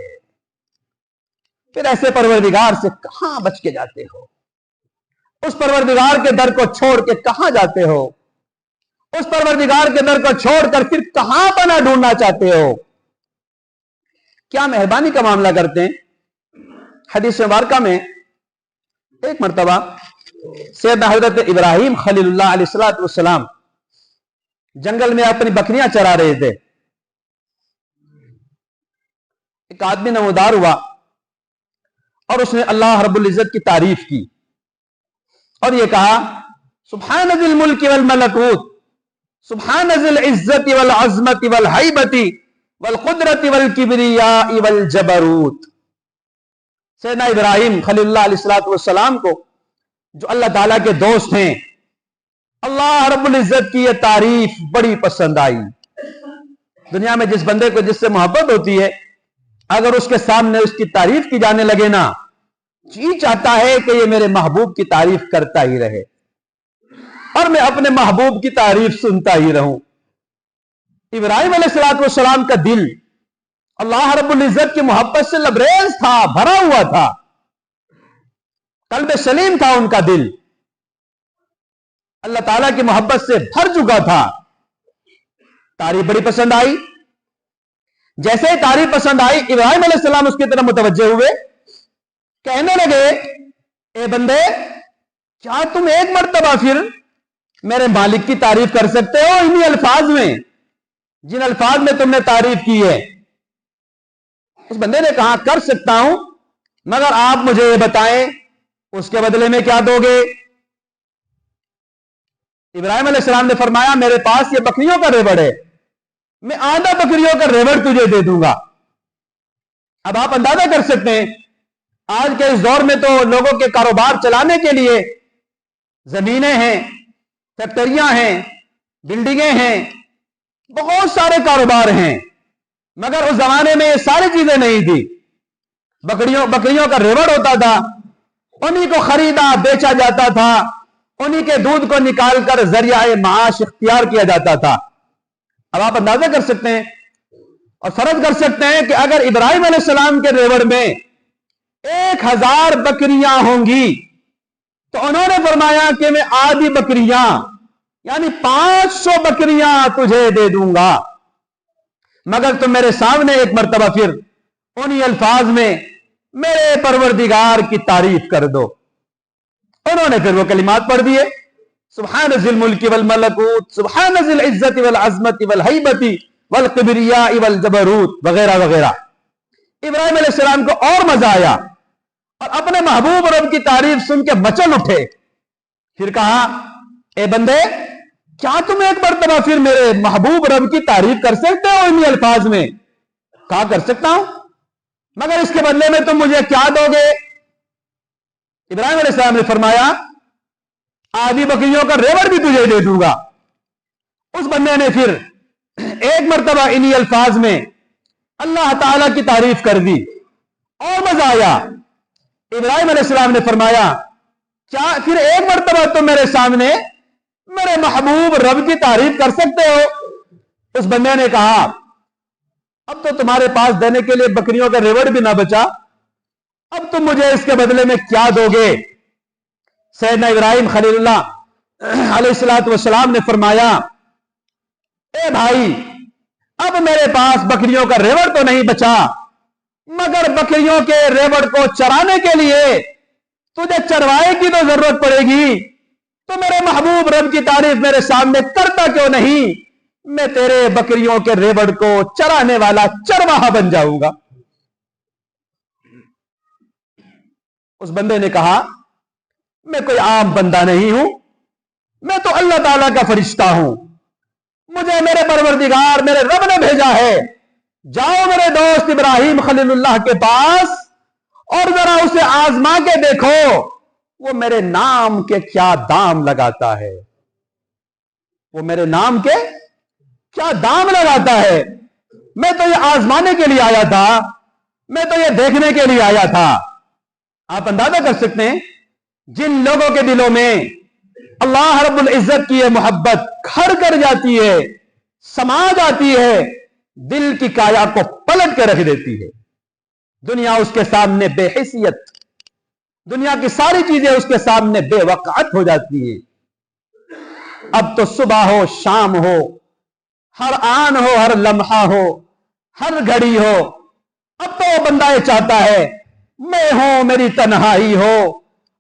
फिर ऐसे परवरदिगार से कहां बच के जाते हो, उस परवरदिगार के दर को छोड़ के कहां जाते हो, उस परवरदिगार के दर को छोड़कर फिर कहां पना ढूंढना चाहते हो। क्या मेहरबानी का मामला करते हैं। हदीस मुबारका में एक मर्तबा सैयदना हजरत इब्राहिम खलीलुल्लाह अलैहिस्सलातु वस्सलाम जंगल में अपनी बकरियां चरा रहे थे। एक आदमी नमोदार हुआ और उसने अल्लाह रब्बुल इज्जत की तारीफ की और यह कहा, सुब्हान ज़िल मुल्क वल मलकूत, सुब्हान ज़िल इज्जति वल अज़मति वल हैबति वल कुदरति वल किब्रिया वल जबरूत। सैयदना इब्राहिम खलीलुल्लाह अलैहिस्सलातु वस्सलाम को, जो अल्लाह ताला के दोस्त हैं, अल्लाह रब्बुल इज्जत की यह तारीफ बड़ी पसंद आई। दुनिया में जिस बंदे को जिससे मोहब्बत होती है, अगर उसके सामने उसकी तारीफ की जाने लगे ना, जी चाहता है कि ये मेरे महबूब की तारीफ करता ही रहे और मैं अपने महबूब की तारीफ सुनता ही रहूं। इब्राहिम अलैहिस्सलातु वस्सलाम का दिल अल्लाह रब्बुल इज्जत की मोहब्बत से लबरेज था, भरा हुआ था, कल्ब सलीम था उनका दिल, अल्लाह ताला की मोहब्बत से भर चुका था। तारीफ बड़ी पसंद आई। जैसे ही तारीफ पसंद आई, इब्राहिम अलैहिस्सलाम उसकी तरफ मुतवज्जे हुए, कहने लगे, ए बंदे, क्या तुम एक मर्तबा फिर मेरे मालिक की तारीफ कर सकते हो इन्हीं अल्फाज में, जिन अल्फाज में तुमने तारीफ की है। उस बंदे ने कहा, कर सकता हूं, मगर आप मुझे ये बताएं उसके बदले में क्या दोगे। इब्राहिम अलैहिस्सलाम ने फरमाया, मेरे पास ये बकरियों का रेवड़ है, मैं आधा बकरियों का रेवड़ तुझे दे दूंगा। अब आप अंदाजा कर सकते हैं, आज के इस दौर में तो लोगों के कारोबार चलाने के लिए जमीनें हैं, फैक्ट्रियां हैं, बिल्डिंगें हैं, बहुत सारे कारोबार हैं, मगर उस जमाने में ये सारी चीजें नहीं थी। बकरियों का रेवड़ होता था, उन्हीं को खरीदा बेचा जाता था, उन्हीं के दूध को निकालकर जरिया माश इख्तियार किया जाता था। अब आप अंदाजा कर सकते हैं और फर्ज कर सकते हैं कि अगर इब्राहिम अलैहिस्सलाम के रेवड़ में 1000 बकरियां होंगी तो उन्होंने फरमाया कि मैं आधी बकरियां यानी 500 बकरियां तुझे दे दूंगा, मगर तुम मेरे सामने एक मर्तबा फिर उन्हीं अल्फाज में मेरे परवरदिगार की तारीफ कर दो। उन्होंने फिर वो कलिमात पढ़ दिए, सुब्हान ज़िल मुल्क वल मलकूत, सुब्हान ज़िल इज्जति वल अज़मति वल हैबति वल किब्रिया वल जबरूत वगैरह वगैरह। इब्राहिम अलैहिस्सलाम को और मजा आया और अपने महबूब रब की तारीफ सुन के मचल उठे। फिर कहा, ए बंदे, क्या तुम एक मर्तबा फिर मेरे महबूब रब की तारीफ कर सकते हो इन्हीं अल्फाज में। कहा, कर सकता हूं। मगर इसके बदले में तुम मुझे क्या दोगे? इब्राहिम अलैहिस्सलाम ने फरमाया, आधी बकरियों का रेवड़ भी तुझे दे दूंगा। उस बंदे ने फिर एक मर्तबा इन्हीं अल्फाज में अल्लाह ताला की तारीफ कर दी और मजा आया। इब्राहिम अलैहिस्सलाम ने फरमाया, क्या फिर एक मर्तबा तुम मेरे सामने मेरे महबूब रब की तारीफ कर सकते हो? उस बंदे ने कहा, अब तो तुम्हारे पास देने के लिए बकरियों का रेवड़ भी ना बचा, अब तुम मुझे इसके बदले में क्या दोगे? सैयदना इब्राहिम खलीलुल्लाह अलैहिस्सलातु वस्सलाम ने फरमाया, ए भाई, अब मेरे पास बकरियों का रेवड़ तो नहीं बचा, मगर बकरियों के रेवड़ को चराने के लिए तुझे चरवाए की तो जरूरत पड़ेगी। तो मेरे महबूब रब की तारीफ मेरे सामने करता क्यों नहीं? मैं तेरे बकरियों के रेवड़ को चराने वाला चरवाहा बन जाऊंगा। उस बंदे ने कहा, मैं कोई आम बंदा नहीं हूं, मैं तो अल्लाह ताला का फरिश्ता हूं, मुझे मेरे परवरदिगार मेरे रब ने भेजा है। जाओ मेरे दोस्त इब्राहिम खलीलुल्लाह के पास और जरा उसे आजमा के देखो, वो मेरे नाम के क्या दाम लगाता है, वो मेरे नाम के क्या दाम लगाता है। मैं तो ये आजमाने के लिए आया था, मैं तो ये देखने के लिए आया था। आप अंदाजा कर सकते हैं, जिन लोगों के दिलों में अल्लाह रब्बुल इज्जत की मोहब्बत घर कर जाती है, समा जाती है, दिल की काया को पलट के रख देती है। दुनिया उसके सामने बेहैसियत, दुनिया की सारी चीजें उसके सामने बेवकात हो जाती हैं। अब तो सुबह हो शाम हो, हर आन हो, हर लम्हा हो, हर घड़ी हो, अब तो वो बंदा ये चाहता है मैं हूं, मेरी तन्हाई हो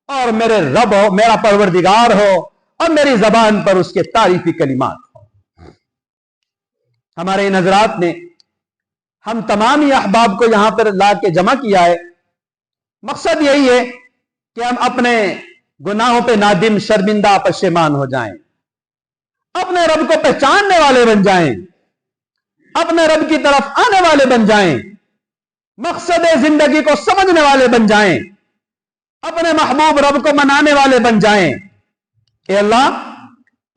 और मेरे रब हो, मेरा परवरदिगार हो और मेरी जबान पर उसके तारीफी कलिमात हो। हमारे इन हजरात ने हम तमाम ही अहबाब को यहां पर ला के जमा किया है। मकसद यही है कि हम अपने गुनाहों पे नादिम, शर्मिंदा, पशेमान हो जाएं, अपने रब को पहचानने वाले बन जाएं, अपने रब की तरफ आने वाले बन जाएं, मकसद जिंदगी को समझने वाले बन जाएं, अपने महबूब रब को मनाने वाले बन जाएं। ए अल्लाह,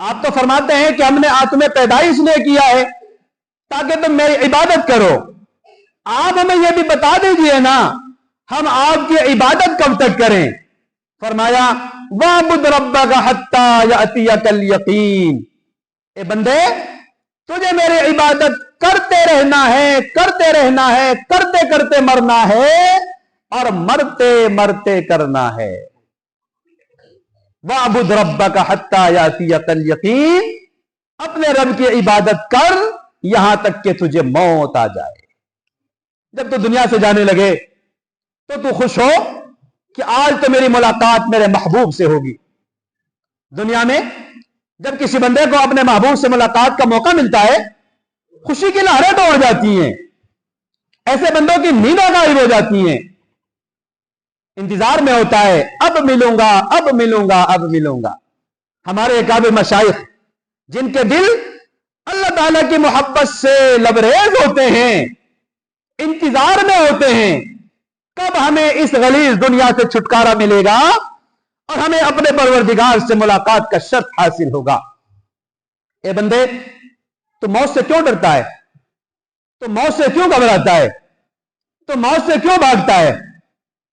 आप तो फरमाते हैं कि हमने तुम्हें पैदा इसलिए किया है ताकि तुम मेरी इबादत करो। आप हमें यह भी बता दीजिए ना, हम आपकी इबादत कब तक करें? फरमाया, वाबुद रब्बका हत्ता यातियकल यकीन। ए बंदे, तुझे मेरी इबादत करते रहना है, करते रहना है, करते करते मरना है और मरते मरते करना है। वाबुद रब्बका हत्ता यातियकल यकीन, अपने रब की इबादत कर यहां तक कि तुझे मौत आ जाए। जब तू दुनिया से जाने लगे तो तू खुश हो कि आज तो मेरी मुलाकात मेरे महबूब से होगी। दुनिया में जब किसी बंदे को अपने महबूब से मुलाकात का मौका मिलता है, खुशी की लहरें दौड़ जाती हैं, ऐसे बंदों की नींदें गायब हो जाती हैं। इंतजार में होता है, अब मिलूंगा, अब मिलूंगा, अब मिलूंगा। हमारे काबिल मशाइख जिनके दिल अल्लाह ताला की मोहब्बत से लबरेज होते हैं, इंतजार में होते हैं कब हमें इस गलीज दुनिया से छुटकारा मिलेगा और हमें अपने परवरदिगार से मुलाकात का शर्फ हासिल होगा। ए बंदे, तो मौत से क्यों डरता है? तो मौत से क्यों घबराता है? तो मौत से क्यों भागता है?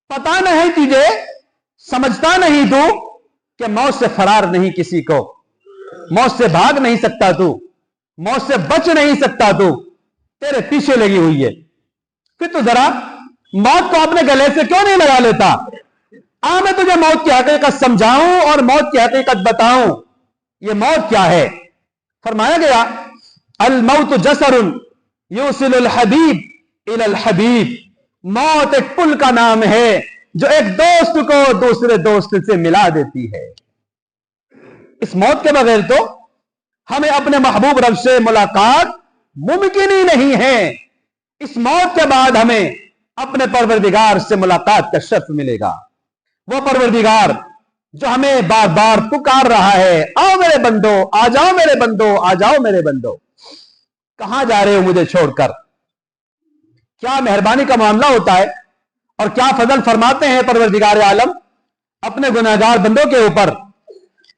पता नहीं तुझे, समझता नहीं तू कि मौत से फरार नहीं किसी को, मौत से भाग नहीं सकता तू, मौत से बच नहीं सकता तू, तेरे पीछे लगी हुई है। फिर तो जरा मौत को अपने गले से क्यों नहीं लगा लेता? आ, मैं तुझे मौत की हकीकत समझाऊं और मौत की हकीकत बताऊं। ये मौत क्या है? फरमाया गया, अल मौत जसरुन युसिलुल हबीब इलल हबीब। मौत एक पुल का नाम है जो एक दोस्त को दूसरे दोस्त से मिला देती है। इस मौत के बगैर तो हमें अपने महबूब रब से मुलाकात मुमकिन ही नहीं है। इस मौत के बाद हमें अपने परवरदिगार से मुलाकात का शर्फ मिलेगा। वो परवरदिगार जो हमें बार बार पुकार रहा है, आओ मेरे बंदो, आ जाओ मेरे बंदो, आ जाओ मेरे बंदो। कहां जा रहे हो मुझे छोड़कर? کیا مہربانی کا معاملہ ہوتا ہے اور کیا فضل فرماتے ہیں پروردگار عالم اپنے گناہگار بندوں کے اوپر.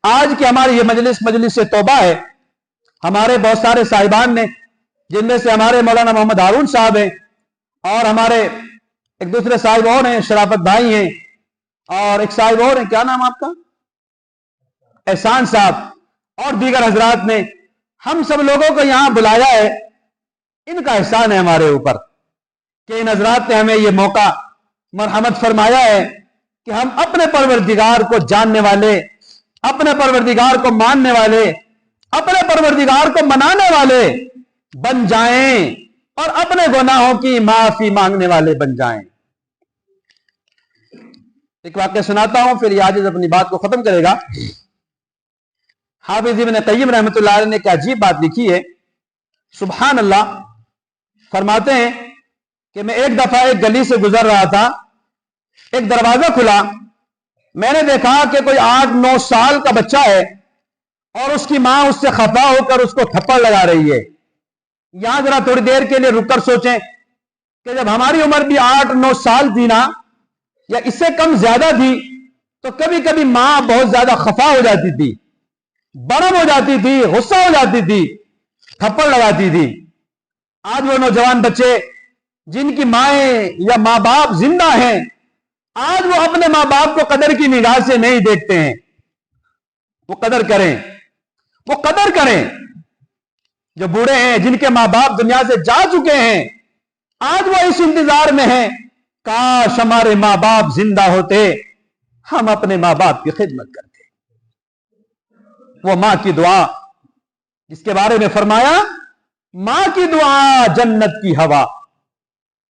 آج کی ہماری یہ مجلس توبہ ہے. ہمارے بہت سارے صاحبان نے، جن میں سے ہمارے مولانا محمد ہارون صاحب ہیں اور ہمارے ایک دوسرے صاحب اور ہیں، شرافت بھائی ہیں، اور ایک صاحب اور ہیں، کیا نام آپ کا؟ احسان صاحب، اور دیگر حضرات نے ہم سب لوگوں کو یہاں بلایا ہے. ان کا احسان ہے ہمارے اوپر کہ ان حضرات نے ہمیں یہ موقع مرحمت فرمایا ہے کہ ہم اپنے پروردگار کو جاننے والے، اپنے پروردگار کو ماننے والے، اپنے پروردگار کو منانے والے بن جائیں اور اپنے گناہوں کی معافی مانگنے والے بن جائیں. ایک واقعہ سناتا ہوں، پھر یہ عاجز اپنی بات کو ختم کرے گا. حافظ ابن قیم رحمۃ اللہ علیہ نے ایک عجیب بات لکھی ہے. سبحان اللہ، فرماتے ہیں کہ میں ایک دفعہ ایک گلی سے گزر رہا تھا، ایک دروازہ کھلا، میں نے دیکھا کہ کوئی 8-9 سال کا بچہ ہے اور اس کی ماں اس سے خفا ہو کر اس کو تھپڑ لگا رہی ہے. یہاں ذرا تھوڑی دیر کے لیے رک کر سوچیں کہ جب ہماری عمر بھی 8-9 سال تھی نا، یا اس سے کم زیادہ تھی، تو کبھی کبھی ماں بہت زیادہ خفا ہو جاتی تھی، برم ہو جاتی تھی، غصہ ہو جاتی تھی، تھپڑ لگاتی تھی. آج وہ نوجوان بچے جن کی مائیں یا ماں باپ زندہ ہیں، آج وہ اپنے ماں باپ کو قدر کی نگاہ سے نہیں دیکھتے ہیں. وہ قدر کریں، وہ قدر کریں. جو بوڑھے ہیں، جن کے ماں باپ دنیا سے جا چکے ہیں، آج وہ اس انتظار میں ہیں، کاش ہمارے ماں باپ زندہ ہوتے، ہم اپنے ماں باپ کی خدمت کرتے. وہ ماں کی دعا جس کے بارے میں فرمایا، ماں کی دعا جنت کی ہوا،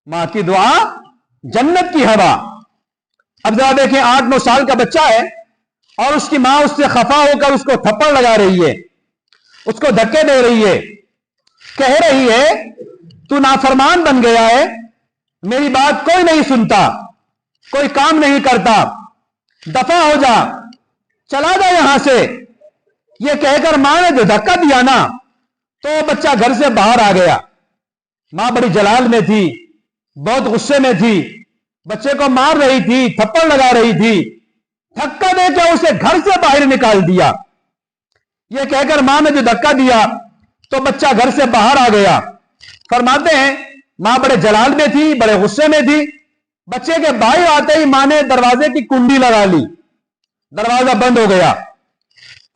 ماں کی دعا جنت کی ہوا. اب ذرا دیکھیں، 8-9 سال کا بچہ ہے اور اس کی ماں اس سے خفا ہو کر اس کو تھپڑ لگا رہی ہے، اس کو دھکے دے رہی ہے، کہہ رہی ہے تو نافرمان بن گیا ہے، میری بات کوئی نہیں سنتا، کوئی کام نہیں کرتا، دفع ہو جا، چلا جا یہاں سے. یہ کہہ کر ماں نے جو دھکا دیا نا، تو بچہ گھر سے باہر آ گیا. ماں بڑی جلال میں تھی، بہت غصے میں تھی، بچے کو مار رہی تھی، تھپڑ لگا رہی تھی، دھکا دے کے اسے گھر سے باہر نکال دیا. یہ کہہ کر ماں نے جو دھکا دیا تو بچہ گھر سے باہر آ گیا. فرماتے ہیں ماں بڑے جلال میں تھی، بڑے غصے میں تھی. بچے کے باہر آتے ہی ماں نے دروازے کی کنڈی لگا لی، دروازہ بند ہو گیا.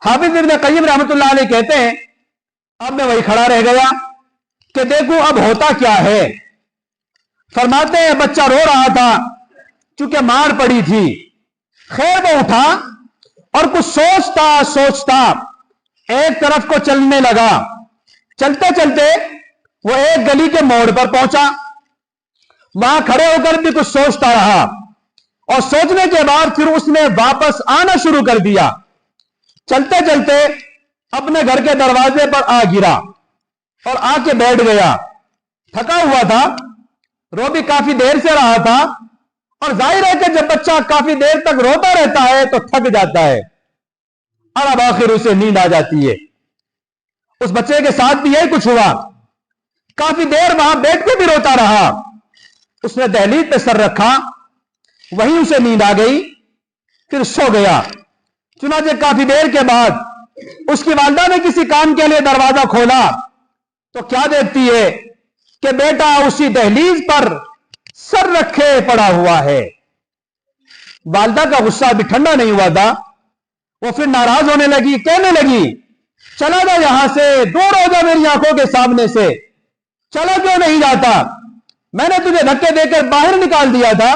حافظ ابن قیم رحمۃ اللہ علیہ کہتے ہیں اب میں وہی کھڑا رہ گیا کہ دیکھوں اب ہوتا کیا ہے. فرماتے ہیں بچہ رو رہا تھا چونکہ مار پڑی تھی. خیر وہ اٹھا اور کچھ سوچتا ایک طرف کو چلنے لگا. چلتے چلتے وہ ایک گلی کے موڑ پر پہنچا. وہاں کھڑے ہو کر بھی کچھ سوچتا رہا اور سوچنے کے بعد پھر اس نے واپس آنا شروع کر دیا. چلتے چلتے اپنے گھر کے دروازے پر آ گرا اور آ کے بیٹھ گیا. تھکا ہوا تھا، رو بھی کافی دیر سے رہا تھا، اور ظاہر ہے کہ جب بچہ کافی دیر تک روتا رہتا ہے تو تھک جاتا ہے اور اب آخر اسے نیند آ جاتی ہے. اس بچے کے ساتھ بھی یہی کچھ ہوا. کافی دیر وہاں بیٹھ کے بھی روتا رہا. اس نے دہلیز پہ سر رکھا، وہیں اسے نیند آ گئی، پھر سو گیا. چنانچہ کافی دیر کے بعد اس کی والدہ نے کسی کام کے لیے دروازہ کھولا تو کیا دیکھتی ہے کہ بیٹا اسی دہلیز پر سر رکھے پڑا ہوا ہے. والدہ کا غصہ بھی ٹھنڈا نہیں ہوا تھا. وہ پھر ناراض ہونے لگی، کہنے لگی چلا جا یہاں سے، دور ہو جا میری آنکھوں کے سامنے سے. چلا کیوں نہیں جاتا؟ میں نے تجھے دھکے دے کر باہر نکال دیا تھا،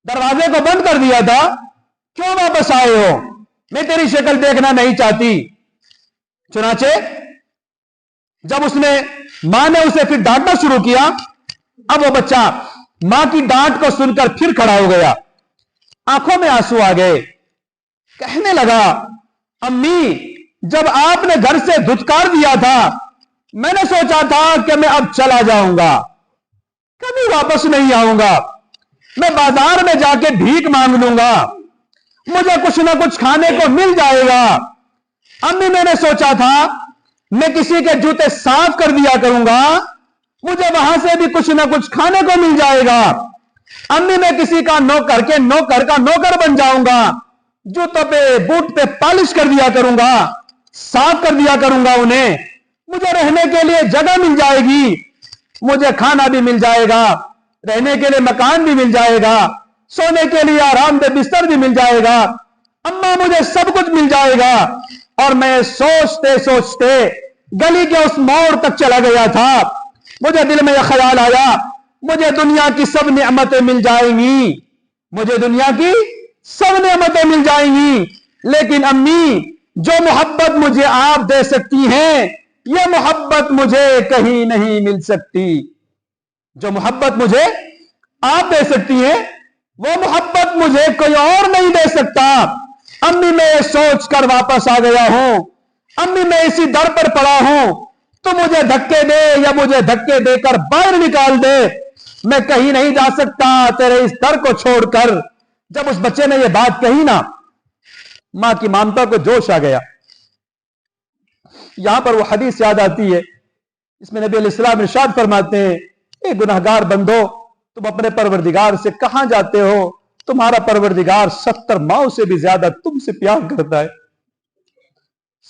دروازے کو بند کر دیا تھا، کیوں واپس آئے ہو؟ میں تیری شکل دیکھنا نہیں چاہتی. چنانچہ جب اس نے ماں نے اسے پھر ڈانٹنا شروع کیا، اب وہ بچہ ماں کی ڈانٹ کو سن کر پھر کھڑا ہو گیا. آنکھوں میں آنسو آ گئے. کہنے لگا امی جب آپ نے گھر سے دھتکار دیا تھا میں نے سوچا تھا کہ میں اب چلا جاؤں گا، کبھی واپس نہیں آؤں گا، میں بازار میں جا کے بھیک مانگ لوں گا، مجھے کچھ نہ کچھ کھانے کو مل جائے گا. امی میں نے سوچا تھا میں کسی کے جوتے صاف کر دیا کروں گا، मुझे वहां से भी कुछ ना कुछ खाने को मिल जाएगा। अम्मी मैं किसी का नौकर के नौकर का नौकर बन जाऊंगा, जूतों पे बूट पे पॉलिश कर दिया करूंगा, साफ कर दिया करूंगा उन्हें। मुझे रहने के लिए जगह मिल जाएगी, मुझे खाना भी मिल जाएगा, रहने के लिए मकान भी मिल जाएगा, सोने के लिए आरामदेह बिस्तर भी मिल जाएगा। अम्मा मुझे सब कुछ मिल जाएगा। और मैं सोचते सोचते गली के उस मोड़ तक चला गया था। मुझे दिल में यह ख्याल आया, मुझे दुनिया की सब नेमतें मिल जाएंगी, मुझे दुनिया की सब नेमतें मिल जाएंगी, लेकिन अम्मी जो मोहब्बत मुझे आप दे सकती हैं, यह मोहब्बत मुझे कहीं नहीं मिल सकती। जो मोहब्बत मुझे आप दे सकती हैं, वो मोहब्बत मुझे कोई और नहीं दे सकता। अम्मी मैं ये सोच कर वापस आ गया हूं, अम्मी मैं इसी दर पर पड़ा हूं, तो मुझे धक्के दे या मुझे धक्के देकर बाहर निकाल दे, मैं कहीं नहीं जा सकता तेरे इस दर को छोड़कर। जब उस बच्चे ने यह बात कही ना, मां की ममता को जोश आ गया। यहां पर वो हदीस याद आती है, इसमें नबी अलैहिस्सलाम इरशाद फरमाते हैं, ए गुनहगार बंदो, तुम अपने परवरदिगार से कहां जाते हो? तुम्हारा परवरदिगार 70 माओं से भी ज्यादा तुमसे प्यार करता है।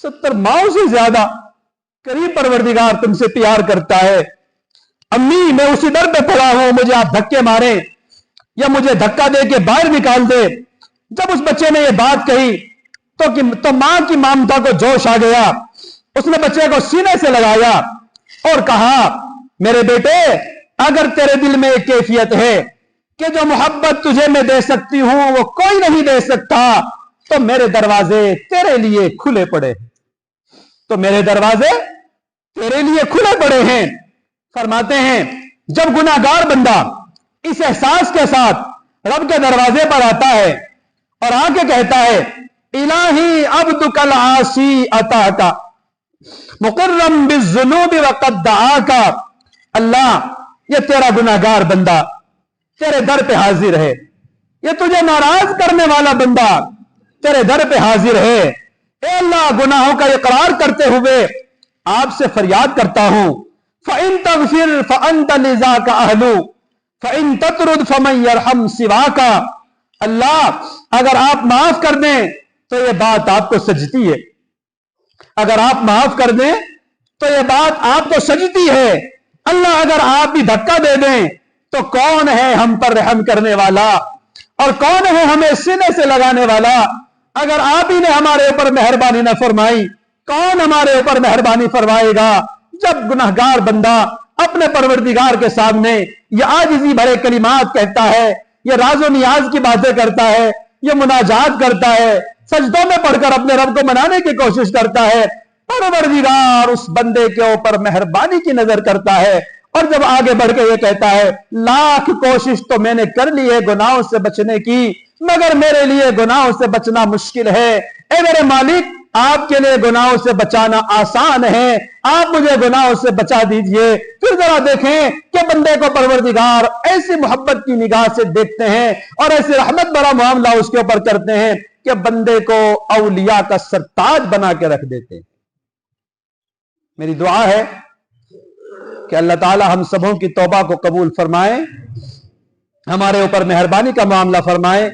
70 माओं से ज्यादा करीब परवरदिगार तुमसे प्यार करता है। अम्मी मैं उसी दर पे पड़ा हूं, मुझे आप धक्के मारे या मुझे धक्का दे के बाहर निकाल दे। जब उस बच्चे ने यह बात कही तो मां की ममता को जोश आ गया। उसने बच्चे को सीने से लगाया और कहा, मेरे बेटे अगर तेरे दिल में एक कैफियत है कि जो मोहब्बत तुझे मैं दे सकती हूं वो कोई नहीं दे सकता, तो मेरे दरवाजे तेरे लिए खुले पड़े, तो मेरे दरवाजे तेरे लिए खुले पड़े हैं। फरमाते हैं जब गुनाहगार बंदा इस एहसास के साथ रब के दरवाजे पर आता है और आके कहता है, इलाही अब्दुकल आसी अताका मुकर्रम बिज़्ज़ुनूबि वक़द दआका, अल्लाह ये तेरा गुनाहगार बंदा तेरे दर पे हाजिर है, ये तुझे नाराज करने वाला बंदा तेरे दर पे हाजिर है। ए अल्लाह गुनाहों का इकरार करते हुए आपसे फरियाद करता हूं, फ़इन तग़फ़िर फ़अन्त लिज़ाका अहलु फ़इन ततरुद फ़मन यरहम सिवाका, अल्लाह अगर आप माफ कर दें तो यह बात आपको सजती है, अगर आप माफ कर दें तो यह बात आपको सजती है। अल्लाह अगर आप भी धक्का दे दें तो कौन है हम पर रहम करने वाला और कौन है हमें सीने से लगाने वाला? अगर आप ही ने हमारे ऊपर मेहरबानी न फरमाई, कौन हमारे ऊपर मेहरबानी फरमाएगा? जब गुनाहगार बंदा अपने परवरदिगार के सामने ये आजिज़ी भरे कलिमात कहता है, ये राज़ो नियाज की बातें करता है, ये मुनाजात करता है, सजदों में पढ़कर अपने रब को मनाने की कोशिश करता है, परवरदिगार उस बंदे के ऊपर मेहरबानी की नजर करता है। और जब आगे बढ़ के ये कहता है, लाख कोशिश तो मैंने कर ली है गुनाहों से बचने की, मगर मेरे लिए गुनाहों से बचना मुश्किल है। ए मेरे मालिक आपके लिए गुनाहों से बचाना आसान है, आप मुझे गुनाहों से बचा दीजिए। फिर जरा देखें कि बंदे को परवरदिगार ऐसी मोहब्बत की निगाह से देखते हैं और ऐसे रहमत भरा मामला उसके ऊपर करते हैं कि बंदे को औलिया का सरताज बना के रख देते हैं। मेरी दुआ है कि अल्लाह ताला हम सबों की तौबा को कबूल फरमाए, हमारे ऊपर मेहरबानी का मामला फरमाए।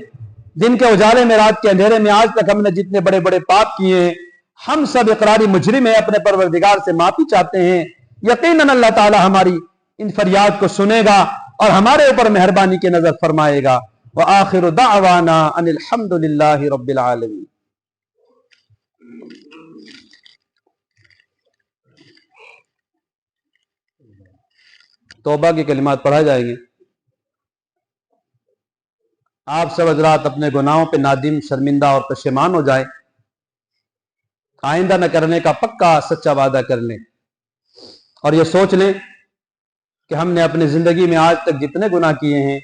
दिन के उजाले में, रात के अंधेरे में आज तक हमने जितने बड़े बड़े पाप किए हैं, हम सब इकरारी मुजरिम हैं, अपने परवरदिगार से माफी चाहते हैं। यकीनन अल्लाह ताला हमारी इन फरियाद को सुनेगा और हमारे ऊपर मेहरबानी की नजर फरमाएगा। व आखिरु दाअवाना अनिल हम्दुलिल्लाहि रब्बिल आलमीन। तौबा के कलिमात पढ़ाए जाएंगे। आप सब हज़रात अपने गुनाहों पे नादिम, शर्मिंदा और पशेमान हो जाएं, आइंदा न करने का पक्का सच्चा वादा कर लें और ये सोच लें कि हमने अपनी जिंदगी में आज तक जितने गुनाह किए हैं,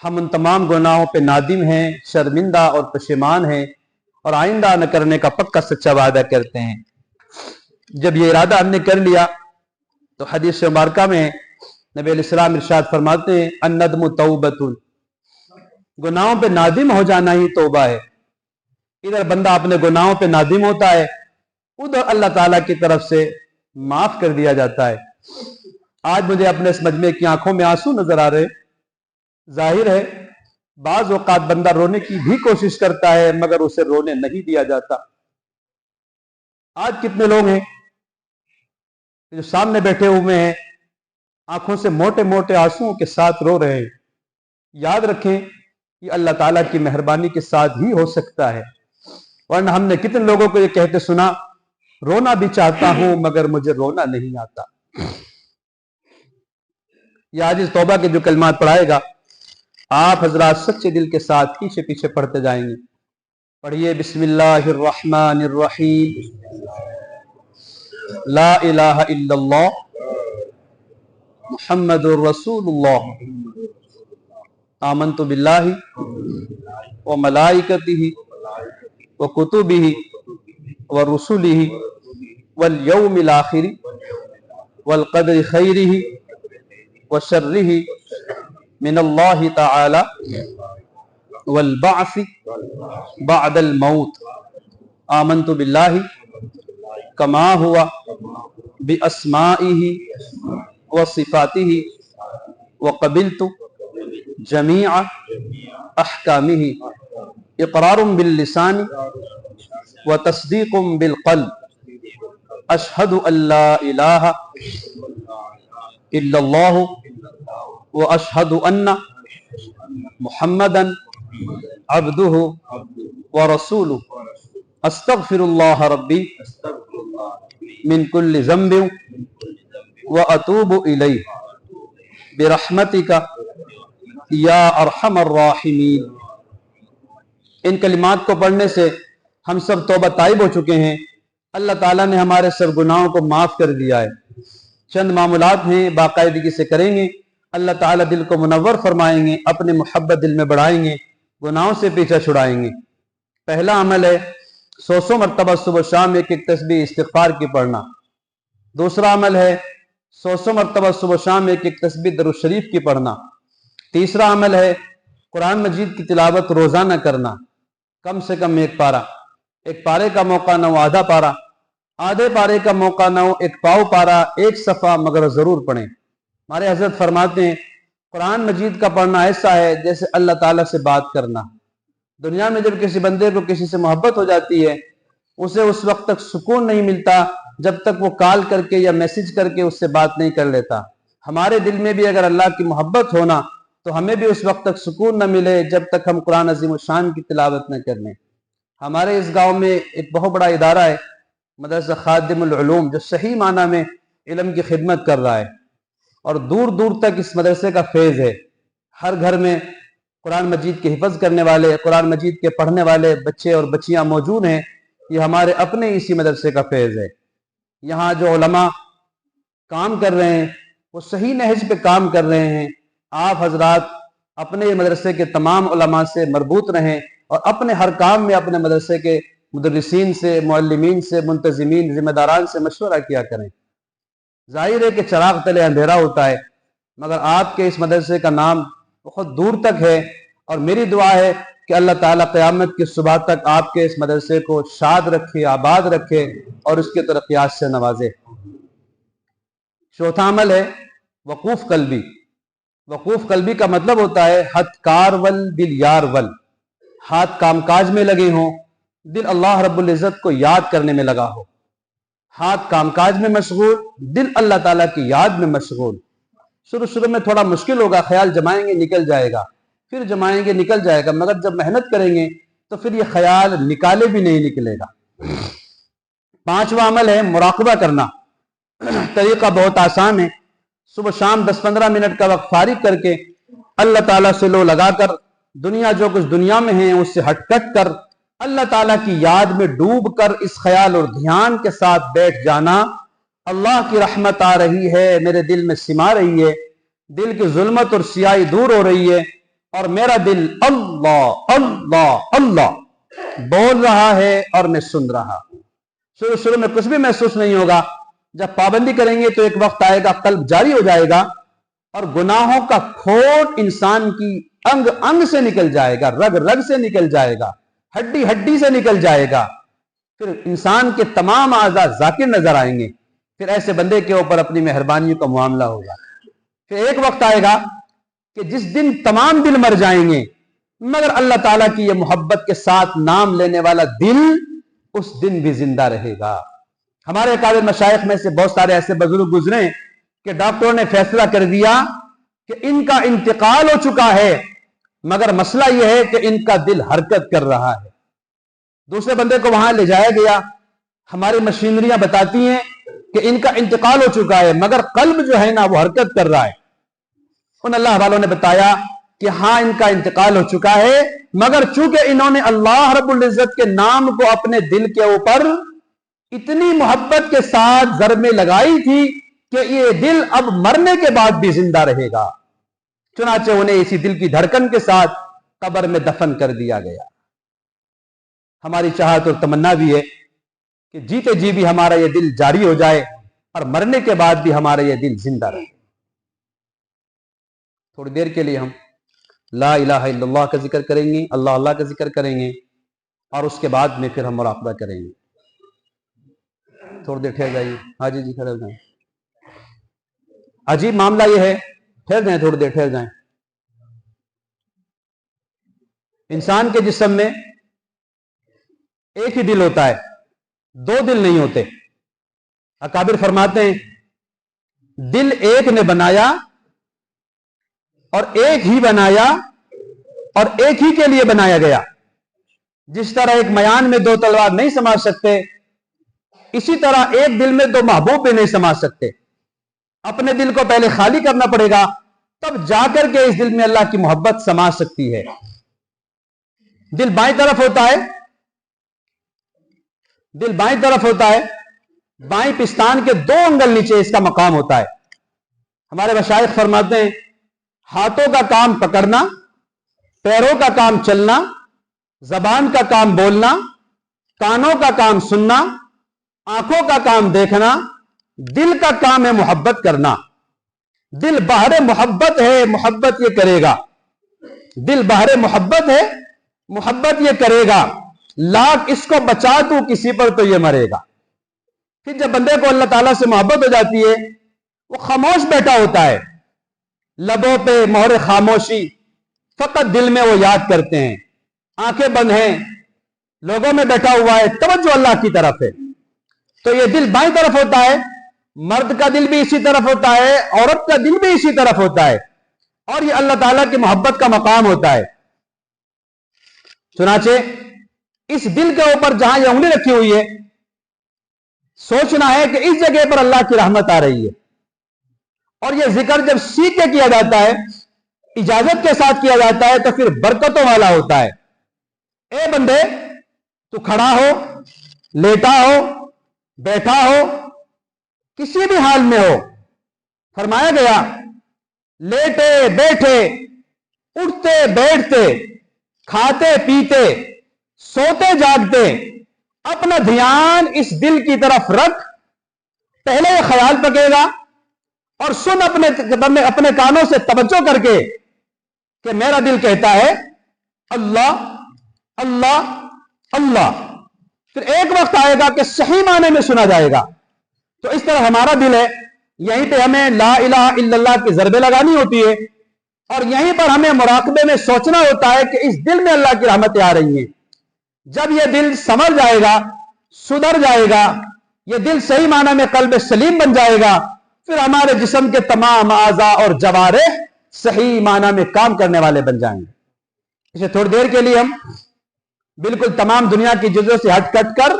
हम उन तमाम गुनाहों पे नादिम हैं, शर्मिंदा और पशेमान हैं और आइंदा न करने का पक्का सच्चा वादा करते हैं। जब ये इरादा हमने कर लिया तो हदीस मुबारका में नबी अलैहिस्सलाम इरशाद फरमाते हैं, अन्नदमु तौबतुन, गुनाहों पे नादिम हो जाना ही तौबा है। इधर बंदा अपने गुनाहों पे नादिम होता है, उधर अल्लाह ताला की तरफ से माफ कर दिया जाता है। آج مجھے اپنے اس مجمع کی آنکھوں میں آنسو نظر آ رہے. ظاہر ہے بعض اوقات بندہ رونے کی بھی کوشش کرتا ہے مگر اسے رونے نہیں دیا جاتا. آج کتنے لوگ ہیں جو سامنے بیٹھے ہوئے ہیں آنکھوں سے موٹے موٹے آنسوؤں کے ساتھ رو رہے ہیں. یاد رکھیں یہ اللہ تعالیٰ کی مہربانی کے ساتھ ہی ہو سکتا ہے، ورنہ ہم نے کتنے لوگوں کو یہ کہتے سنا رونا بھی چاہتا ہوں مگر مجھے رونا نہیں آتا. یہ عاجز توبہ کے جو کلمات پڑھائے گا آپ حضرات سچے دل کے ساتھ پیچھے پیچھے پڑھتے جائیں گے. پڑھیے بسم اللہ الرحمن الرحیم. لا الہ الا اللہ محمد الرسول اللہ آمنت باللہ وملائکتہ وکتبہ ورسلہ والیوم الآخر والقدر خیرہ وشرہ من اللہ تعالی والبعث بعد الموت. آمنت باللہ کما ہوا باسمائہ وصفاتہ وقبلت جمیع احکامہ. اقرار باللسان وتصدیق بالقلب. اشہد ان لا الہ الا اللہ واشہد ان محمدا عبدہ ورسولہ. استغفر اللہ ربی من کل ذنب واتوب الیہ برحمتک یا ارحم الراحمین. ان کلمات کو پڑھنے سے ہم سب توبہ طائب ہو چکے ہیں. اللہ تعالیٰ نے ہمارے سب گناہوں کو معاف کر دیا ہے. چند معمولات ہیں باقاعدگی سے کریں گے اللہ تعالیٰ دل کو منور فرمائیں گے، اپنے محبت دل میں بڑھائیں گے، گناہوں سے پیچھا چھڑائیں گے. پہلا عمل ہے 100 مرتبہ صبح شام ایک ایک تسبیح استغفار کی پڑھنا. دوسرا عمل ہے 100 مرتبہ صبح شام ایک ایک تسبیح درود شریف کی پڑھنا. تیسرا عمل ہے قرآن مجید کی تلاوت روزانہ کرنا، کم سے کم ایک پارہ. ایک پارے کا موقع نہ ہو آدھا پارہ، آدھے پارے کا موقع نہ ہو ایک پاؤ پارہ، ایک صفحہ مگر ضرور پڑھیں. ہمارے حضرت فرماتے ہیں قرآن مجید کا پڑھنا ایسا ہے جیسے اللہ تعالیٰ سے بات کرنا. دنیا میں جب کسی بندے کو کسی سے محبت ہو جاتی ہے اسے اس وقت تک سکون نہیں ملتا جب تک وہ کال کر کے یا میسج کر کے اس سے بات نہیں کر لیتا. ہمارے دل میں بھی اگر اللہ کی محبت ہونا تو ہمیں بھی اس وقت تک سکون نہ ملے جب تک ہم قرآن عظیم الشان کی تلاوت نہ کر لیں. ہمارے اس گاؤں میں ایک بہت بڑا ادارہ ہے مدرسہ خادم العلوم جو صحیح معنی میں علم کی خدمت کر رہا ہے اور دور دور تک اس مدرسے کا فیض ہے. ہر گھر میں قرآن مجید کے حفظ کرنے والے، قرآن مجید کے پڑھنے والے بچے اور بچیاں موجود ہیں. یہ ہمارے اپنے اسی مدرسے کا فیض ہے. یہاں جو علماء کام کر رہے ہیں وہ صحیح نہج پہ کام کر رہے ہیں. آپ حضرات اپنے مدرسے کے تمام علماء سے مربوط رہیں اور اپنے ہر کام میں اپنے مدرسے کے مدرسین سے، معلمین سے، منتظمین، ذمہ داران سے مشورہ کیا کریں. ظاہر ہے کہ چراغ تلے اندھیرا ہوتا ہے مگر آپ کے اس مدرسے کا نام بہت دور تک ہے اور میری دعا ہے کہ اللہ تعالیٰ قیامت کی صبح تک آپ کے اس مدرسے کو شاد رکھے، آباد رکھے اور اس کے ترقیات سے نوازے. چوتھا عمل ہے وقوف قلبی. وقوف قلبی کا مطلب ہوتا ہے ہتھ کار ول دل یار ول. ہاتھ کام کاج میں لگے ہوں، دل اللہ رب العزت کو یاد کرنے میں لگا ہو. ہاتھ کام کاج میں مشغول، دل اللہ تعالیٰ کی یاد میں مشغول. شروع میں تھوڑا مشکل ہوگا، خیال جمائیں گے نکل جائے گا، پھر جمائیں گے نکل جائے گا، مگر جب محنت کریں گے تو پھر یہ خیال نکالے بھی نہیں نکلے گا. پانچواں عمل ہے مراقبہ کرنا. طریقہ بہت آسان ہے. صبح شام 10-15 منٹ کا وقت فارغ کر کے اللہ تعالیٰ سے لو لگا کر دنیا جو کچھ دنیا میں ہیں اس سے ہٹ کٹ کر اللہ تعالیٰ کی یاد میں ڈوب کر اس خیال اور دھیان کے ساتھ بیٹھ جانا اللہ کی رحمت آ رہی ہے، میرے دل میں سما رہی ہے، دل کی ظلمت اور سیاہی دور ہو رہی ہے اور میرا دل اللہ اللہ اللہ بول رہا ہے اور میں سن رہا. شروع میں کچھ بھی محسوس نہیں ہوگا. جب پابندی کریں گے تو ایک وقت آئے گا قلب جاری ہو جائے گا اور گناہوں کا کھوٹ انسان کی انگ انگ سے نکل جائے گا، رگ رگ سے نکل جائے گا، ہڈی ہڈی سے نکل جائے گا. پھر انسان کے تمام اعضاء ذاکر نظر آئیں گے. پھر ایسے بندے کے اوپر اپنی مہربانیوں کا معاملہ ہوگا. پھر ایک وقت آئے گا کہ جس دن تمام دل مر جائیں گے مگر اللہ تعالیٰ کی یہ محبت کے ساتھ نام لینے والا دل اس دن بھی زندہ رہے گا. ہمارے اکابر مشائخ میں سے بہت سارے ایسے بزرگ گزرے کہ ڈاکٹروں نے فیصلہ کر دیا کہ ان کا انتقال ہو چکا ہے مگر مسئلہ یہ ہے کہ ان کا دل حرکت کر رہا ہے. دوسرے بندے کو وہاں لے جایا گیا, ہماری مشینریاں بتاتی ہیں کہ ان کا انتقال ہو چکا ہے مگر قلب جو ہے نا وہ حرکت کر رہا ہے. ان اللہ والوں نے بتایا کہ ہاں ان کا انتقال ہو چکا ہے مگر چونکہ انہوں نے اللہ رب العزت کے نام کو اپنے دل کے اوپر اتنی محبت کے ساتھ ضرب میں لگائی تھی کہ یہ دل اب مرنے کے بعد بھی زندہ رہے گا, چنانچہ انہیں اسی دل کی دھڑکن کے ساتھ قبر میں دفن کر دیا گیا. ہماری چاہت اور تمنا بھی ہے کہ جیتے جی بھی ہمارا یہ دل جاری ہو جائے اور مرنے کے بعد بھی ہمارا یہ دل زندہ رہے. تھوڑی دیر کے لیے ہم لا الہ الا اللہ کا ذکر کریں گے, اللہ اللہ کا ذکر کریں گے اور اس کے بعد میں پھر ہم مراقبہ کریں گے. تھوڑی دیر ٹھہر جائیے. ہاں جی ٹھہر جائیں. عجیب معاملہ یہ ہے, ٹھہر جائیں تھوڑی دیر ٹھہر جائیں. انسان کے جسم میں ایک ہی دل ہوتا ہے, دو دل نہیں ہوتے. اکابر فرماتے ہیں دل ایک نے بنایا اور ایک ہی بنایا اور ایک ہی کے لیے بنایا گیا. جس طرح ایک میان میں دو تلوار نہیں سما سکتے اسی طرح ایک دل میں دو محبوب بھی نہیں سما سکتے. اپنے دل کو پہلے خالی کرنا پڑے گا تب جا کر کے اس دل میں اللہ کی محبت سما سکتی ہے. دل بائیں طرف ہوتا ہے, دل بائیں طرف ہوتا ہے, بائیں پستان کے 2 انگل نیچے اس کا مقام ہوتا ہے. ہمارے مشائخ فرماتے ہیں ہاتھوں کا کام پکڑنا, پیروں کا کام چلنا, زبان کا کام بولنا, کانوں کا کام سننا, آنکھوں کا کام دیکھنا, دل کا کام ہے محبت کرنا. دل بہر محبت ہے, محبت یہ کرے گا. دل بہر محبت ہے, محبت یہ کرے گا. لاکھ اس کو بچا تو کسی پر تو یہ مرے گا. پھر جب بندے کو اللہ تعالیٰ سے محبت ہو جاتی ہے وہ خاموش بیٹھا ہوتا ہے, لبوں پہ مہر خاموشی, فقط دل میں وہ یاد کرتے ہیں. آنکھیں بند ہیں, لوگوں میں بیٹھا ہوا ہے, توجہ اللہ کی طرف ہے. تو یہ دل بائیں طرف ہوتا ہے. مرد کا دل بھی اسی طرف ہوتا ہے, عورت کا دل بھی اسی طرف ہوتا ہے اور یہ اللہ تعالیٰ کی محبت کا مقام ہوتا ہے. چنانچہ اس دل کے اوپر جہاں یہ انگلی رکھی ہوئی ہے سوچنا ہے کہ اس جگہ پر اللہ کی رحمت آ رہی ہے. اور یہ ذکر جب سیکھ کے کیا جاتا ہے, اجازت کے ساتھ کیا جاتا ہے تو پھر برکتوں والا ہوتا ہے. اے بندے تو کھڑا ہو, لیٹا ہو, بیٹھا ہو, کسی بھی حال میں ہو, فرمایا گیا لیٹے بیٹھے, اٹھتے بیٹھتے, کھاتے پیتے, سوتے جاگتے اپنا دھیان اس دل کی طرف رکھ. پہلے یہ خیال پکے گا اور سن اپنے کانوں سے توجہ کر کے کہ میرا دل کہتا ہے اللہ اللہ اللہ. پھر ایک وقت آئے گا کہ صحیح معنی میں سنا جائے گا. تو اس طرح ہمارا دل ہے, یہیں پہ ہمیں لا الہ الا اللہ کی ضربیں لگانی ہوتی ہے اور یہیں پر ہمیں مراقبے میں سوچنا ہوتا ہے کہ اس دل میں اللہ کی رحمتیں آ رہی ہیں. جب یہ دل سمر جائے گا, سدھر جائے گا, یہ دل صحیح معنی میں قلب سلیم بن جائے گا, پھر ہمارے جسم کے تمام اعضاء اور جوارح صحیح معنی میں کام کرنے والے بن جائیں گے. اسے تھوڑی دیر کے لیے ہم بالکل تمام دنیا کی چیزوں سے ہٹ کٹ کر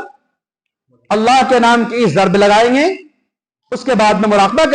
اللہ کے نام کی ضرب لگائیں گے, اس کے بعد میں مراقبہ